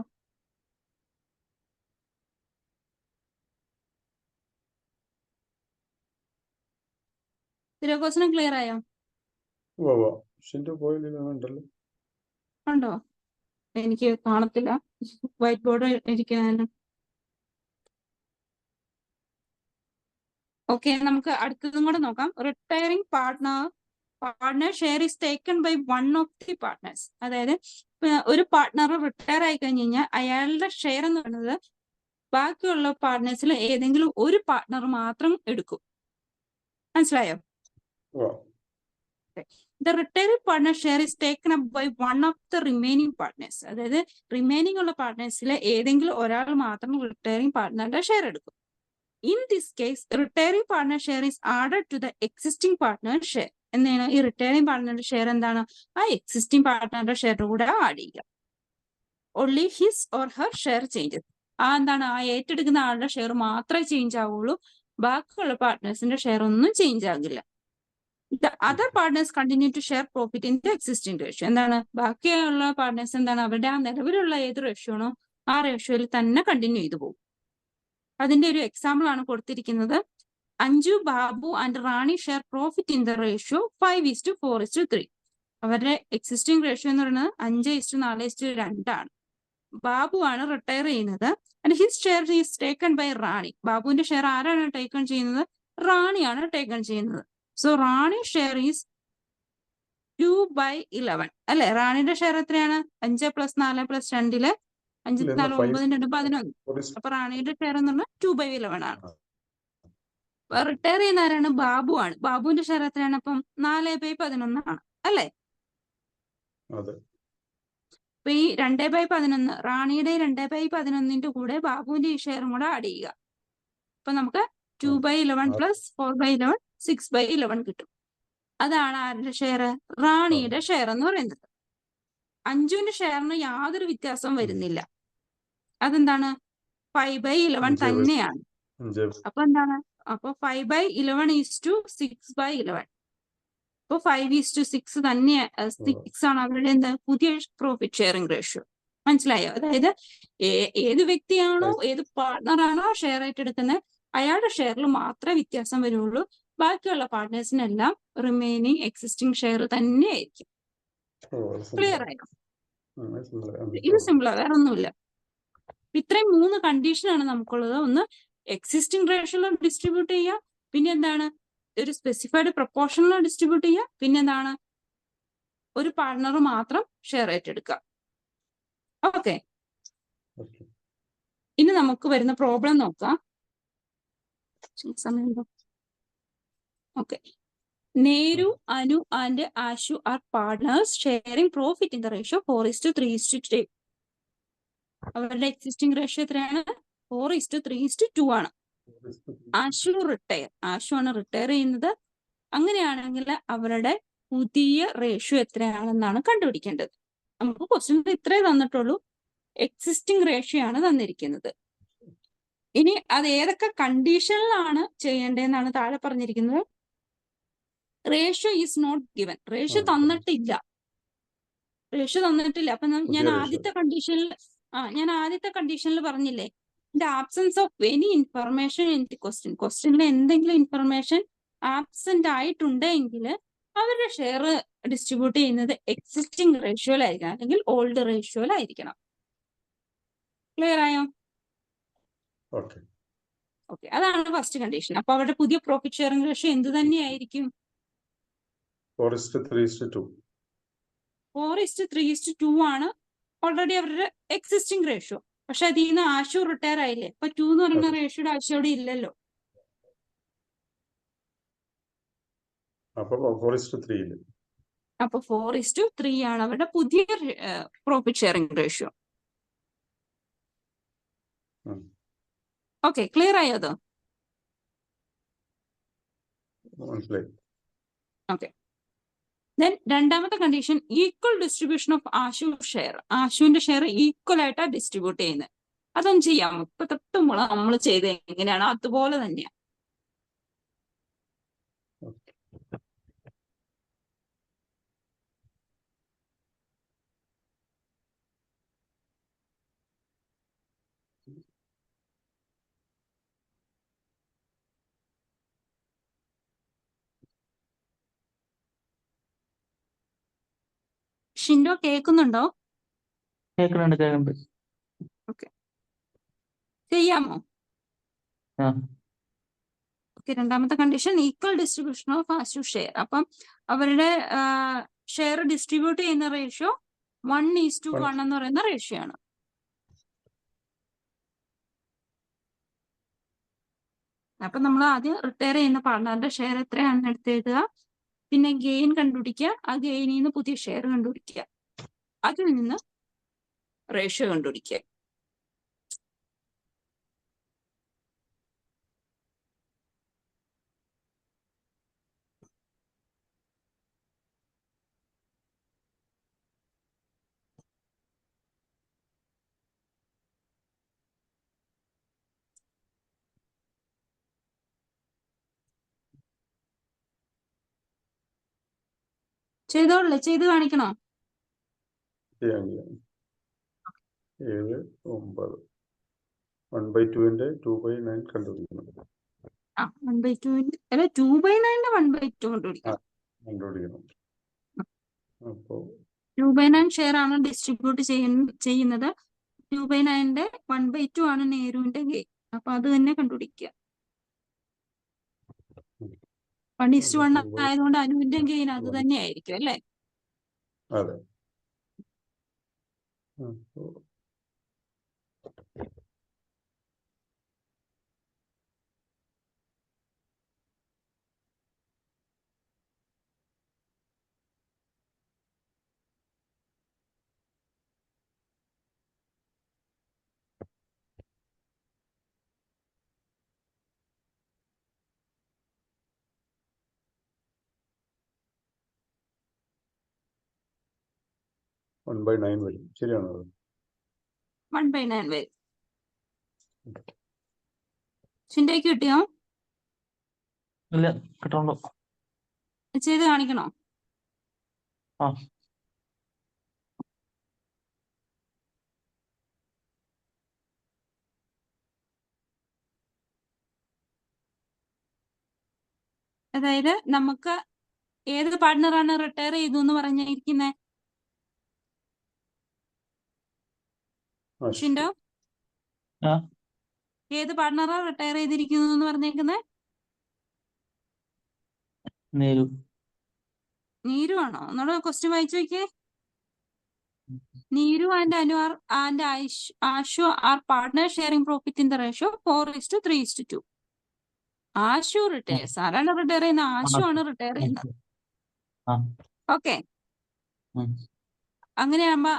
തിരക്കോസിനും ക്ലിയർ ആയോ? ഉണ്ടോ? എനിക്ക് കാണത്തില്ല, വൈറ്റ് ബോർഡ് ഇരിക്കുന്നതിന്. ഓക്കെ, നമുക്ക് അടുത്തതും കൂടെ നോക്കാം. Retiring partner share is taken by one of the partners. അതായത് ഒരു പാർട്ട്ണർ റിട്ടയർ ആയി കഴിഞ്ഞ് കഴിഞ്ഞാൽ അയാളുടെ ഷെയർ എന്ന് പറയുന്നത് ബാക്കിയുള്ള പാർട്ട്നേഴ്സിൽ ഏതെങ്കിലും ഒരു പാർട്ട്ണർ മാത്രം എടുക്കും. മനസ്സിലായോ? The retiring partner share is taken up by one of the remaining partners. അതായത് റിമൈനിങ് ഉള്ള പാർട്ട്നേഴ്സിലെ ഏതെങ്കിലും ഒരാൾ മാത്രം റിട്ടയറിംഗ് പാർട്ട്ണറുടെ ഷെയർ എടുക്കും. In this case, retiring partner share is added to the existing partner share. എന്നാണ് ഈ റിട്ടയറിംഗ് പാർട്ട്ണറുടെ ഷെയർ എന്താണ്? ആ എക്സിസ്റ്റിംഗ് പാർട്ട്ണറുടെ ഷെയർ കൂടെ ആഡ് ചെയ്യുക. Only his or her share changes. എന്താണ്? ആ ഏറ്റെടുക്കുന്ന ആളുടെ ഷെയർ മാത്രമേ ചേഞ്ച് ആവുള്ളൂ, ബാക്കിയുള്ള പാർട്ട്നേഴ്സിന്റെ ഷെയർ ഒന്നും ചേഞ്ച് ആകില്ല. The other partners continue to share profit in the existing ratio. എന്താണ്? ബാക്കിയുള്ള പാർട്ട്നേഴ്സ് എന്താണ്? അവരുടെ ആ നിലവിലുള്ള ഏത് റേഷ്യോ ആണോ ആ റേഷ്യോയിൽ തന്നെ കണ്ടിന്യൂ ചെയ്തു പോകും. അതിന്റെ ഒരു എക്സാമ്പിൾ ആണ് കൊടുത്തിരിക്കുന്നത്. Anju, Babu and Rani share profit in the ratio 5:4:3. അവരുടെ എക്സിസ്റ്റിംഗ് റേഷ്യോ എന്ന് പറയുന്നത് 5:4:2 ആണ്. ബാബു ആണ് റിട്ടയർ ചെയ്യുന്നത്. And his share is taken by Rani. ബാബുവിന്റെ ഷെയർ ആരാണ് ടേക്കൺ ചെയ്യുന്നത്? റാണിയാണ് ടേക്കൺ ചെയ്യുന്നത്. സോ റാണി ഷെയർ ഈസ് 2/11 അല്ലെ? റാണിയുടെ ഷെയർ എത്രയാണ്? 5 + 4 + 2 5 × 4 9 2 11. അപ്പൊ റാണിയുടെ ഷെയർ എന്ന് പറഞ്ഞാൽ 2/11 ആണ്. റിട്ടയർ ചെയ്യുന്ന ആരാണ്? ബാബു ആണ്. ബാബുവിന്റെ ഷെയർ എത്രയാണ്? അപ്പം 4/11 ആണ് അല്ലെ? അപ്പൊ ഈ 2/11 റാണിയുടെ 2/11 കൂടെ ബാബുവിന്റെ ഈ ഷെയറും കൂടെ ആഡ് ചെയ്യുക. അപ്പൊ നമുക്ക് 2/11 + 4/11 6/11 കിട്ടും. അതാണ് ആരുടെ ഷെയർ? റാണിയുടെ ഷെയർ എന്ന് പറയുന്നത്. അഞ്ജുവിന്റെ ഷെയറിന് യാതൊരു വ്യത്യാസവും വരുന്നില്ല. അതെന്താണ്? 5/11 തന്നെയാണ്. അപ്പൊ എന്താണ്? അപ്പൊ 5/11 = 6/11. അപ്പൊ 5:6 തന്നെ 6 ആണ് അവരുടെ എന്താ പുതിയ പ്രോഫിറ്റ് ഷെയറിംഗ് റേഷ്യോ. മനസ്സിലായോ? അതായത് ഏത് വ്യക്തിയാണോ ഏത് പാർട്ട്ണറാണോ ഷെയർ ആയിട്ട് എടുക്കുന്നത് അയാളുടെ ഷെയറിൽ മാത്രമേ വ്യത്യാസം വരുള്ളൂ. ബാക്കിയുള്ള പാർട്ട്നേഴ്സിനെല്ലാം റിമൈനിങ് എക്സിസ്റ്റിംഗ് ഷെയർ തന്നെ ആയിരിക്കും. ക്ലിയർ ആയോ? ഇത് സിമ്പിളാ, വേറെ ഒന്നുമില്ല. ഇത്രയും 3 കണ്ടീഷനാണ് നമുക്കുള്ളത്. ഒന്ന് എക്സിസ്റ്റിംഗ് റേഷ്യോയിൽ ഡിസ്ട്രിബ്യൂട്ട് ചെയ്യുക, പിന്നെ എന്താണ് ഒരു സ്പെസിഫൈഡ് പ്രൊപ്പോർഷനിൽ ഡിസ്ട്രിബ്യൂട്ട് ചെയ്യുക, പിന്നെ എന്താണ് ഒരു പാർട്ട്ണർ മാത്രം ഷെയർ ഏറ്റെടുക്കുക. ഓക്കെ, ഇനി നമുക്ക് വരുന്ന പ്രോബ്ലം നോക്കാം. സമയമുണ്ടോ? Okay. Neru, Anu and Ashu are partners sharing profit in the ratio 4:3:2. അവരുടെ എക്സിസ്റ്റിംഗ് റേഷ്യോ എത്രയാണ്? 4:3:2 ആണ്. ആഷു ആണ് റിട്ടയർ ചെയ്യുന്നത്. അങ്ങനെയാണെങ്കിൽ അവരുടെ പുതിയ റേഷ്യോ എത്രയാണെന്നാണ് കണ്ടുപിടിക്കേണ്ടത്. നമുക്ക് ക്വസ്റ്റ്യൻ ഇത്രേ തന്നിട്ടുള്ളൂ. എക്സിസ്റ്റിംഗ് റേഷ്യോ ആണ് തന്നിരിക്കുന്നത്. ഇനി അത് ഏതൊക്കെ കണ്ടീഷനിലാണ് ചെയ്യേണ്ടതെന്നാണ് താഴെ പറഞ്ഞിരിക്കുന്നത്. Ratio is not given. Ratio തന്നിട്ടില്ല. അപ്പൊ ഞാൻ ആദ്യത്തെ കണ്ടീഷനിൽ പറഞ്ഞില്ലേ, the absence of any information in the ക്വസ്റ്റ്യനിൽ എന്തെങ്കിലും ഇൻഫർമേഷൻ ആബ്സെന്റ് ആയിട്ടുണ്ടെങ്കിൽ അവരുടെ ഷെയർ ഡിസ്ട്രിബ്യൂട്ട് ചെയ്യുന്നത് എക്സിസ്റ്റിംഗ് റേഷ്യോയിലായിരിക്കണം, അല്ലെങ്കിൽ ഓൾഡ് റേഷ്യോയിലായിരിക്കണം. ക്ലിയർ ആയോ? ഓക്കെ, അതാണ് ഫസ്റ്റ് കണ്ടീഷൻ. അപ്പൊ അവരുടെ പുതിയ പ്രോഫിറ്റ് ഷെയറിംഗ് റേഷ്യോ എന്ത് തന്നെയായിരിക്കും? 4:3:2. 4:3:2 ആണ് ഓൾറെഡി അവരുടെ എക്സിസ്റ്റിംഗ് റേഷ്യോ. പക്ഷെ അതിൽ നിന്ന് ആശു റിട്ടയർ ആയില്ലേ, അപ്പൊ 2 എന്ന് പറയുന്ന റേഷ്യോയുടെ ആശു അവിടെ ഇല്ലല്ലോ. അപ്പൊ 4:3. അപ്പൊ 4:3 ആണ് അവരുടെ പുതിയ profit sharing ratio. Okay, clear ആയോ അത്? മനസ്സിലായി. ഓക്കെ. ദെൻ രണ്ടാമത്തെ കണ്ടീഷൻ, ഈക്വൽ ഡിസ്ട്രിബ്യൂഷൻ ഓഫ് ആശു ഷെയർ. ആശുവിന്റെ ഷെയർ ഈക്വൽ ആയിട്ടാ ഡിസ്ട്രിബ്യൂട്ട് ചെയ്യുന്നത്. അതൊന്നും ചെയ്യാമോ? ഇപ്പൊ തൊട്ടുമ്പോൾ നമ്മൾ ചെയ്ത് എങ്ങനെയാണോ അതുപോലെ തന്നെയാ. ഷിൻഡോ കേൾക്കുന്നുണ്ടോ? കേൾക്കുന്നുണ്ട്. ഓക്കെ, ചെയ്യാമോ? ഓക്കെ. രണ്ടാമത്തെ കണ്ടീഷൻ, ഈക്വൽ ഡിസ്ട്രിബ്യൂഷൻ ഓഫ് ആശു ഷെയർ. അപ്പം അവരുടെ ഷെയർ ഡിസ്ട്രിബ്യൂട്ട് ചെയ്യുന്ന റേഷ്യോ 1:1 എന്ന് പറയുന്ന റേഷ്യോ ആണ്. അപ്പൊ നമ്മൾ ആദ്യം റിട്ടയർ ചെയ്യുന്ന പാർട്ണറിന്റെ ഷെയർ എത്രയാണെന്ന് എടുത്തെഴുതുക. പിന്നെ ഗെയിൻ കണ്ടുപിടിക്കുക. ആ ഗെയിനിൽ നിന്ന് പുതിയ ഷെയർ കണ്ടുപിടിക്കുക. അതിൽ നിന്ന് റേഷ്യോ കണ്ടുപിടിക്കുക. ചെയ്ത് കാണിക്കണോ? 7, 9. 1/2 2/9 കണ്ടുപിടിക്കണം. 2/9 1/2 കണ്ടുപിടിക്കണം. അപ്പോ 2/9 ഷെയർ ആണ് ഡിസ്ട്രിബ്യൂട്ട് ചെയ്യുന്നത്. 2/9 1/2 ആണ് നേരുവിന്റെ ഗെയിൻ. അപ്പൊ അത് തന്നെ കണ്ടുപിടിക്കുക. 1:1 ആയതുകൊണ്ട് അനുവിന്റെ ഗെയിൻ അത് തന്നെ ആയിരിക്കും അല്ലേ? അതെ. One by 9 വരും. ശരിയാണോ? 1/9 വരും. ചിന്തയ്ക്ക് കിട്ടിയോ? ഇല്ല, കിട്ടണല്ലോ. ചെയ്ത് കാണിക്കണോ? അതായത് നമുക്ക് ഏത് പാർട്ട്ണറാണ് റിട്ടയർ ചെയ്തു എന്ന് പറഞ്ഞിരിക്കുന്നത്? ഷിൻഡോ, ഏത് പാർട്ട്ണറാ റിട്ടയർ ചെയ്തിരിക്കുന്നു എന്ന് പറഞ്ഞേക്കുന്നത്? നീരു ആണോ? എന്നോട് ക്വസ്റ്റ്യൻ വായിച്ചു നോക്കിയേ. Neeru and Anu and Ashu are partner sharing profit in the ratio 4:3:2. Ashu റിട്ടയർസ്. ആരാണ് റിട്ടയർ ചെയ്യുന്നത്? ആശു ആണ് റിട്ടയർ ചെയ്യുന്നത്. ഓക്കെ, അങ്ങനെയാകുമ്പോ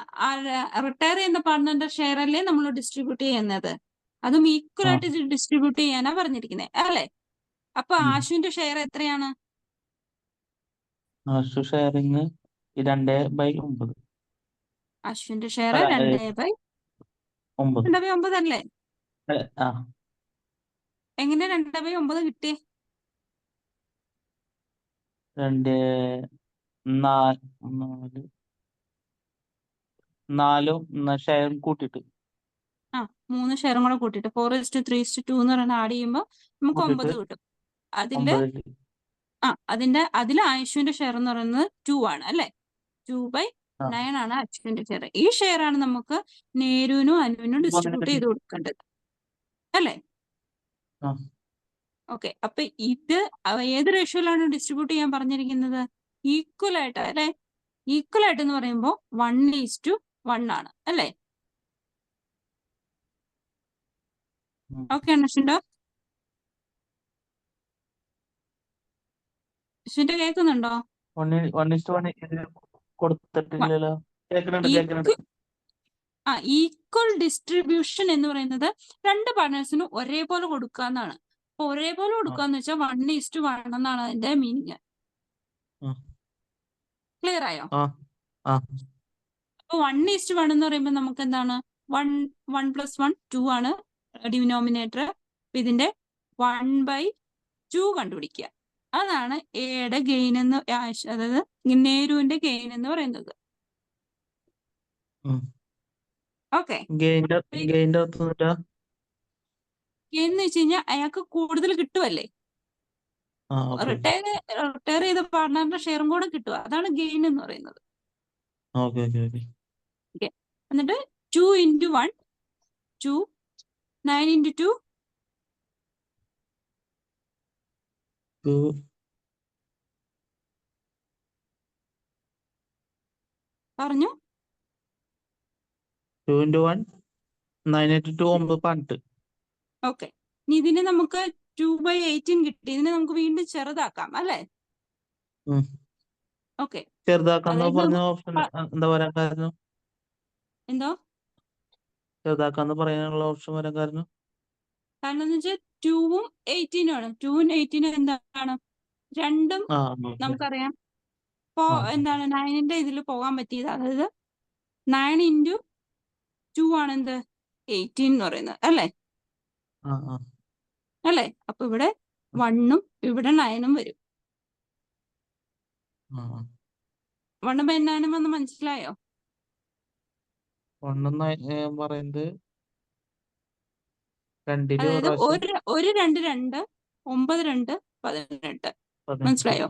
റിട്ടയർ ചെയ്യുന്ന പാർട്ട്ണറിന്റെ ഷെയർ അല്ലേ നമ്മൾ ഡിസ്ട്രിബ്യൂട്ട് ചെയ്യുന്നത്. അതും ഈക്വൽ ആയിട്ട് ഡിസ്ട്രിബ്യൂട്ട് ചെയ്യാനാ പറഞ്ഞിരിക്കുന്നത് അല്ലേ? അപ്പൊ ആശുവിന്റെ ഷെയർ എത്രയാണ്? ആശു ഷെയറിങ് 2/9. അശ്വിന്റെ ഷെയർ 2/9. 9. 2/9 അല്ലേ? ആ എങ്ങനെ 2/9 കിട്ടി? 2 4 4 ഷെയർ കൂട്ടിയിട്ട് 3 ഷെയറും കൂടെ കൂട്ടിയിട്ട് 4:3:2 എന്ന് പറയുന്നത് ആഡ് ചെയ്യുമ്പോൾ നമുക്ക് 9 കൂട്ടിയിട്ട് കിട്ടും. അതിന്റെ 9 അതിൽ ആയുഷിന്റെ ഷെയർ എന്ന് പറയുന്നത് 2 ആണ് അല്ലെ? 2/9 ആണ് അച്യുവിന്റെ ഷെയർ. ഈ ഷെയർ ആണ് നമുക്ക് നേരുവിനും അനുവിനും ഡിസ്ട്രിബ്യൂട്ട് ചെയ്ത് കൊടുക്കേണ്ടത് അല്ലെ? ആ ഓക്കെ, അപ്പൊ ഇത് ഏത് റേഷ്യോയിലാണ് ഡിസ്ട്രിബ്യൂട്ട് ചെയ്യാൻ പറഞ്ഞിരിക്കുന്നത്? ഈക്വൽ ആയിട്ട് അല്ലെ? ഈക്വൽ ആയിട്ട് എന്ന് പറയുമ്പോൾ 1:1 ആണ് അല്ലെ? ഉം. ഓക്കെ അശ്വിന്റെ കേൾക്കുന്നുണ്ടോ? 1:1 ഇതിൽ കൊടുത്തിട്ടില്ലല്ലോ. കേൾക്കുന്നുണ്ട്. ഈക്വൽ ഡിസ്ട്രിബ്യൂഷൻ എന്ന് പറയുന്നത് 2 പാർട്ട്നേഴ്സിനും ഒരേപോലെ കൊടുക്കാന്നാണ്. അപ്പൊ ഒരേപോലെ കൊടുക്കാന്ന് വെച്ചാൽ 1:1 എന്നാണ് അതിന്റെ മീനിങ്. ക്ലിയർ ആയോ? അപ്പൊ 1:1 എന്ന് പറയുമ്പോൾ നമുക്ക് എന്താണ്? 1 + 1 2 ആണ് ഡിനോമിനേറ്റർ. ഇതിന്റെ 1/2 കണ്ടുപിടിക്കുക. അതാണ് എയുടെ ഗെയിൻ എന്ന്, അതായത് നേരുവിന്റെ ഗെയിൻ എന്ന് പറയുന്നത്. ഓക്കെ, ഗെയിൻ്റെ അകത്തൊന്നുമില്ല. എന്ന് വെച്ച് കഴിഞ്ഞാൽ അയാൾക്ക് കൂടുതൽ കിട്ടുമല്ലേ? ഓക്കെ റിട്ടയർ ചെയ്ത പാർട്ട്ണറിന്റെ ഷെയറും കൂടെ കിട്ടുക, അതാണ് ഗെയിൻ എന്ന് പറയുന്നത്. ഓക്കെ എന്നിട്ട് 2 × 1 2 9 × 2 2 പറഞ്ഞു. 2 × 1 9 × 2 9 ഓക്കെ, ഇനി ഇതിനെ നമുക്ക് 2/18 കിട്ടി. ഇതിനെ നമുക്ക് വീണ്ടും ചെറുതാക്കാം അല്ലെ? ഓക്കെ, ചെറുതാക്കാന്ന് അതായത് പറഞ്ഞ ഓപ്ഷൻ എന്താ പറയാൻ കാരണം? എന്തോ ചെറുതാക്കാന്ന് പറയാനുള്ള ഓപ്ഷൻ വരാൻ കാരണം കാരണം എന്ന് വെച്ചാൽ 2ഉം 18ഉം ആണ്. 2ഉം 18ഉം എന്താണ്? രണ്ടും നമുക്കറിയാം. എന്താണ് 9ന്റെ ഇതിൽ പോകാൻ പറ്റിയത്, അതായത് 9 × 2 ആണ് എന്ത്? 18 എന്ന് പറയുന്നത് അല്ലെ? അല്ലെ? അപ്പൊ ഇവിടെ 1ഉം ഇവിടെ 9ഉം വരും. 1/9 വന്ന് മനസ്സിലായോ? 1 പറയുന്നത് 2 അതായത് പ്രാവശ്യം 1 2 2 9 2 18. മനസ്സിലായോ?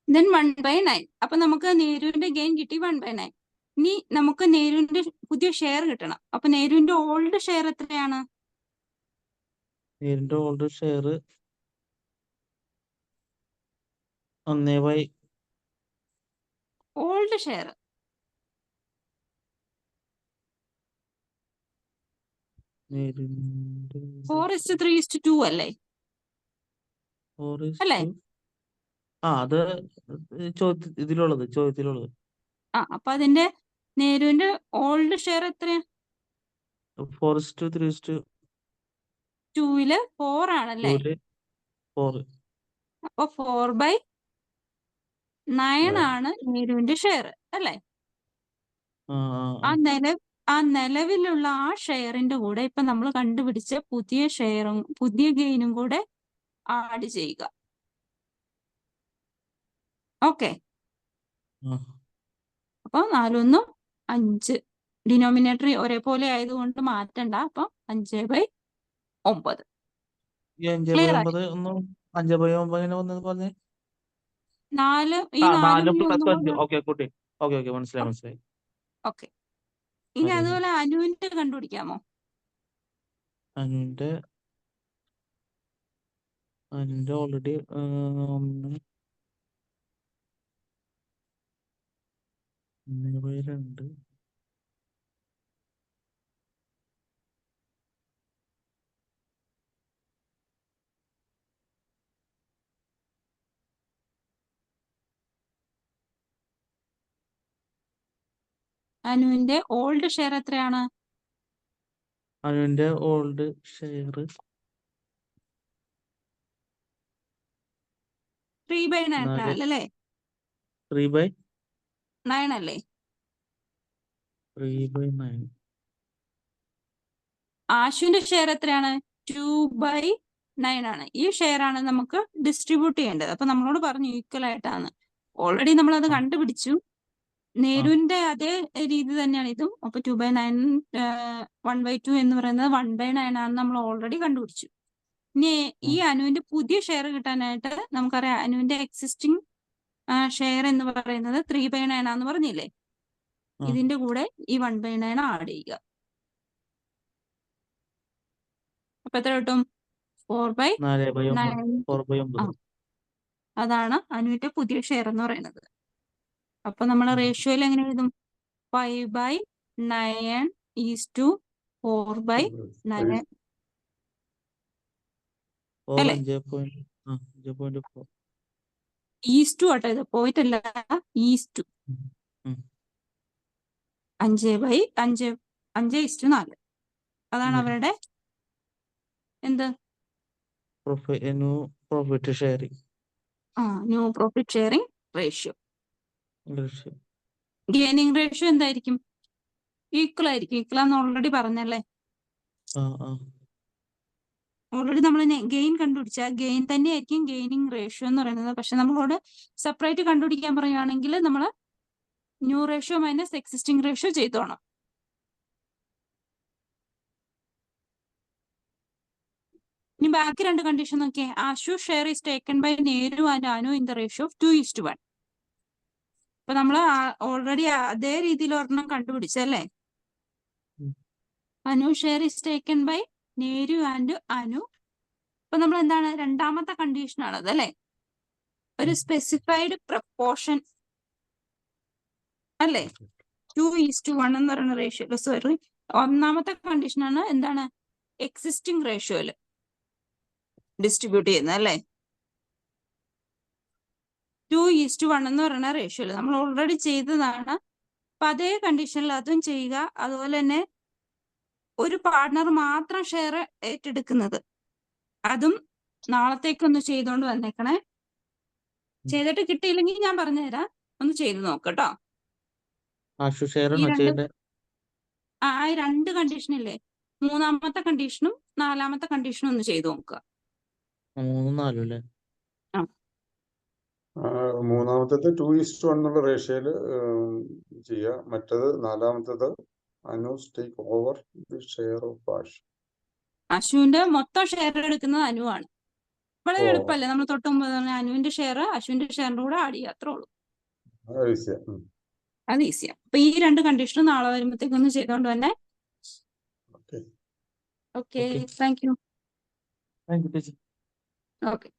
ദെൻ 1/9. അപ്പൊ നമുക്ക് നേരുവിന്റെ ഗെയിൻ കിട്ടി 1/9. ഇനി നമുക്ക് നേരുവിന്റെ പുതിയ ഷെയർ കിട്ടണം. അപ്പൊ നേരുവിന്റെ ഓൾഡ് ഷെയർ എത്രയാണ്? നേരിന്റെ ഓൾഡ് ഷെയർ 1/. ഓൾഡ് ഷെയർ 4:3:2 അല്ലേ? അല്ലേ? അത് ചോദ്യത്തിലുള്ളത്. അപ്പൊ അതിന്റെ നേരുവിന്റെ ഓൾഡ് ഷെയർ എത്രയാ? 4:3:2 4 ആണല്ലേ? 4. അപ്പൊ 4/9 ആണ് നേരുവിന്റെ ഷെയർ അല്ലേ? ആ നിലവിലുള്ള ആ ഷെയറിന്റെ കൂടെ ഇപ്പൊ നമ്മൾ കണ്ടുപിടിച്ച പുതിയ ഷെയറും പുതിയ ഗെയിനും കൂടെ ആഡ് ചെയ്യുക. ഓക്കെ, അപ്പൊ 4 1 5. ഡിനോമിനേറ്റർ ഒരേപോലെ ആയതുകൊണ്ട് മാറ്റണ്ട. അപ്പൊ 5/9. 5/9 4 ഈ 4 4 + 5. ഒന്നും. ഓക്കെ മനസ്സിലായി. ഓക്കെ, ഇനി അതുപോലെ അനുവിന്റെ കണ്ടുപിടിക്കാമോ? അനുവിന്റെ ഓൾറെഡി 1/2. അനുവിന്റെ ഓൾഡ് ഷെയർ എത്രയാണ്? അനുവിന്റെ ഓൾഡ് ഷെയർ 3/9 അല്ലേ? 3/9 അല്ലേ? 3/9. ആശുവിന്റെ ഷെയർ എത്രയാണ്? 2/9 ആണ്. ഈ ഷെയർ ആണ് നമുക്ക് ഡിസ്ട്രിബ്യൂട്ട് ചെയ്യേണ്ടത്. അപ്പൊ നമ്മളോട് പറഞ്ഞു ഈക്വൽ ആയിട്ടാണ്. ഓൾറെഡി നമ്മൾ അത് ആ. കണ്ടുപിടിച്ചു. നേരുവിന്റെ അതേ രീതി തന്നെയാണ് ഇതും. അപ്പൊ 2/9 1/2 എന്ന് പറയുന്നത് 1/9 ആണെന്ന് നമ്മൾ ഓൾറെഡി കണ്ടുപിടിച്ചു. ഇനി ഈ അനുവിന്റെ പുതിയ ഷെയർ കിട്ടാനായിട്ട് നമുക്കറിയാം അനുവിന്റെ എക്സിസ്റ്റിംഗ് ഷെയർ എന്ന് പറയുന്നത് 3/9 ആണെന്ന് പറഞ്ഞില്ലേ? ആ. ഇതിന്റെ കൂടെ ഈ 1/9 ആഡ് ചെയ്യുക. അപ്പൊ എത്ര കിട്ടും? 4/9. 4/9. അതാണ് അനുവിന്റെ പുതിയ ഷെയർ എന്ന് പറയുന്നത്. അപ്പൊ നമ്മൾ റേഷ്യോയിൽ എങ്ങനെ എഴുതും? 5/9 4/9 അല്ലേ? 5.4. ഈസ്റ്റു ആട്ടോ ഇത്, പോയിന്റ് അല്ല, ഈസ്റ്റു. ഉം. 5/4 അതാണ് അവരുടെ എന്ത്? Profit sharing new profit sharing ratio. Gaining ratio എന്തായിരിക്കും? ഈക്വൽ ആയിരിക്കും. ഈക്വൽ ആണെന്ന് ഓൾറെഡി പറഞ്ഞല്ലേ? ഓൾറെഡി നമ്മൾ ഗെയിൻ കണ്ടുപിടിച്ച ഗെയിൻ തന്നെയായിരിക്കും ഗെയിനിങ് റേഷ്യോ എന്ന് പറയുന്നത്. പക്ഷെ നമ്മളോട് സെപ്പറേറ്റ് കണ്ടുപിടിക്കാൻ പറയുകയാണെങ്കിൽ നമ്മൾ new ratio minus existing ratio ചെയ്തോണം. ഇനി ബാക്കി രണ്ട് കണ്ടീഷൻ നോക്കിയേ. Ashu share is taken by Neru and Anu in the ratio of 2:1. അപ്പൊ നമ്മൾ ഓൾറെഡി അതേ രീതിയിൽ ഒരെണ്ണം കണ്ടുപിടിച്ചല്ലേ? Anu share is taken by Neru and Anu. അപ്പൊ നമ്മൾ എന്താണ്? രണ്ടാമത്തെ കണ്ടീഷൻ ആണത് അല്ലെ? ഒരു സ്പെസിഫൈഡ് പ്രപ്പോർഷൻ അല്ലേ? 2:1 എന്ന് പറയുന്ന റേഷ്യോ. സോറി, ഒന്നാമത്തെ കണ്ടീഷനാണ് എന്താണ്? എക്സിസ്റ്റിംഗ് റേഷ്യോയില് ഡിസ്ട്രിബ്യൂട്ട് ചെയ്യുന്നത് അല്ലേ? 2:1 എന്ന് പറയുന്ന റേഷ്യോയില് നമ്മൾ ഓൾറെഡി ചെയ്തതാണ്. അപ്പൊ അതേ കണ്ടീഷനിൽ അതും ചെയ്യുക. അതുപോലെ തന്നെ ഒരു പാർട്ട്ണർ മാത്രം ഷെയർ ഏറ്റെടുക്കുന്നത് അതും നാളത്തേക്കൊന്ന് ചെയ്തോണ്ട് വന്നേക്കണേ. ചെയ്തിട്ട് കിട്ടിയില്ലെങ്കിൽ ഞാൻ പറഞ്ഞുതരാം, ഒന്ന് ചെയ്ത് നോക്കട്ടോ. ആ രണ്ട് കണ്ടീഷനില്ലേ? മൂന്നാമത്തെ കണ്ടീഷനും നാലാമത്തെ കണ്ടീഷനും ഒന്ന് ചെയ്ത് നോക്കുക. മൂന്നാമത്തേത് 2:1 എന്നുള്ള റേഷ്യോയില് ചെയ്യുക. മറ്റത് നാലാമത്തേത് Anu's take over the share of Ashu. അശുവിന്റെ മൊത്തം ഷെയർ എടുക്കുന്നത് അനുവാണ്. വളരെ എളുപ്പമല്ലേ? നമ്മൾ തൊട്ട് മുമ്പ് പറഞ്ഞ അനുവിന്റെ ഷെയർ അശുവിന്റെ ഷെയറിന്റെ കൂടെ ആഡ് ചെയ്യുക, അത്രേ ഉള്ളൂ. അത് ഈസിയാ. അപ്പൊ ഈ രണ്ട് കണ്ടീഷനും നാളെ വരുമ്പോഴത്തേക്ക് ഒന്ന് ചെയ്തോണ്ട് തന്നെ. Okay, thank you. Thank you teacher. Okay.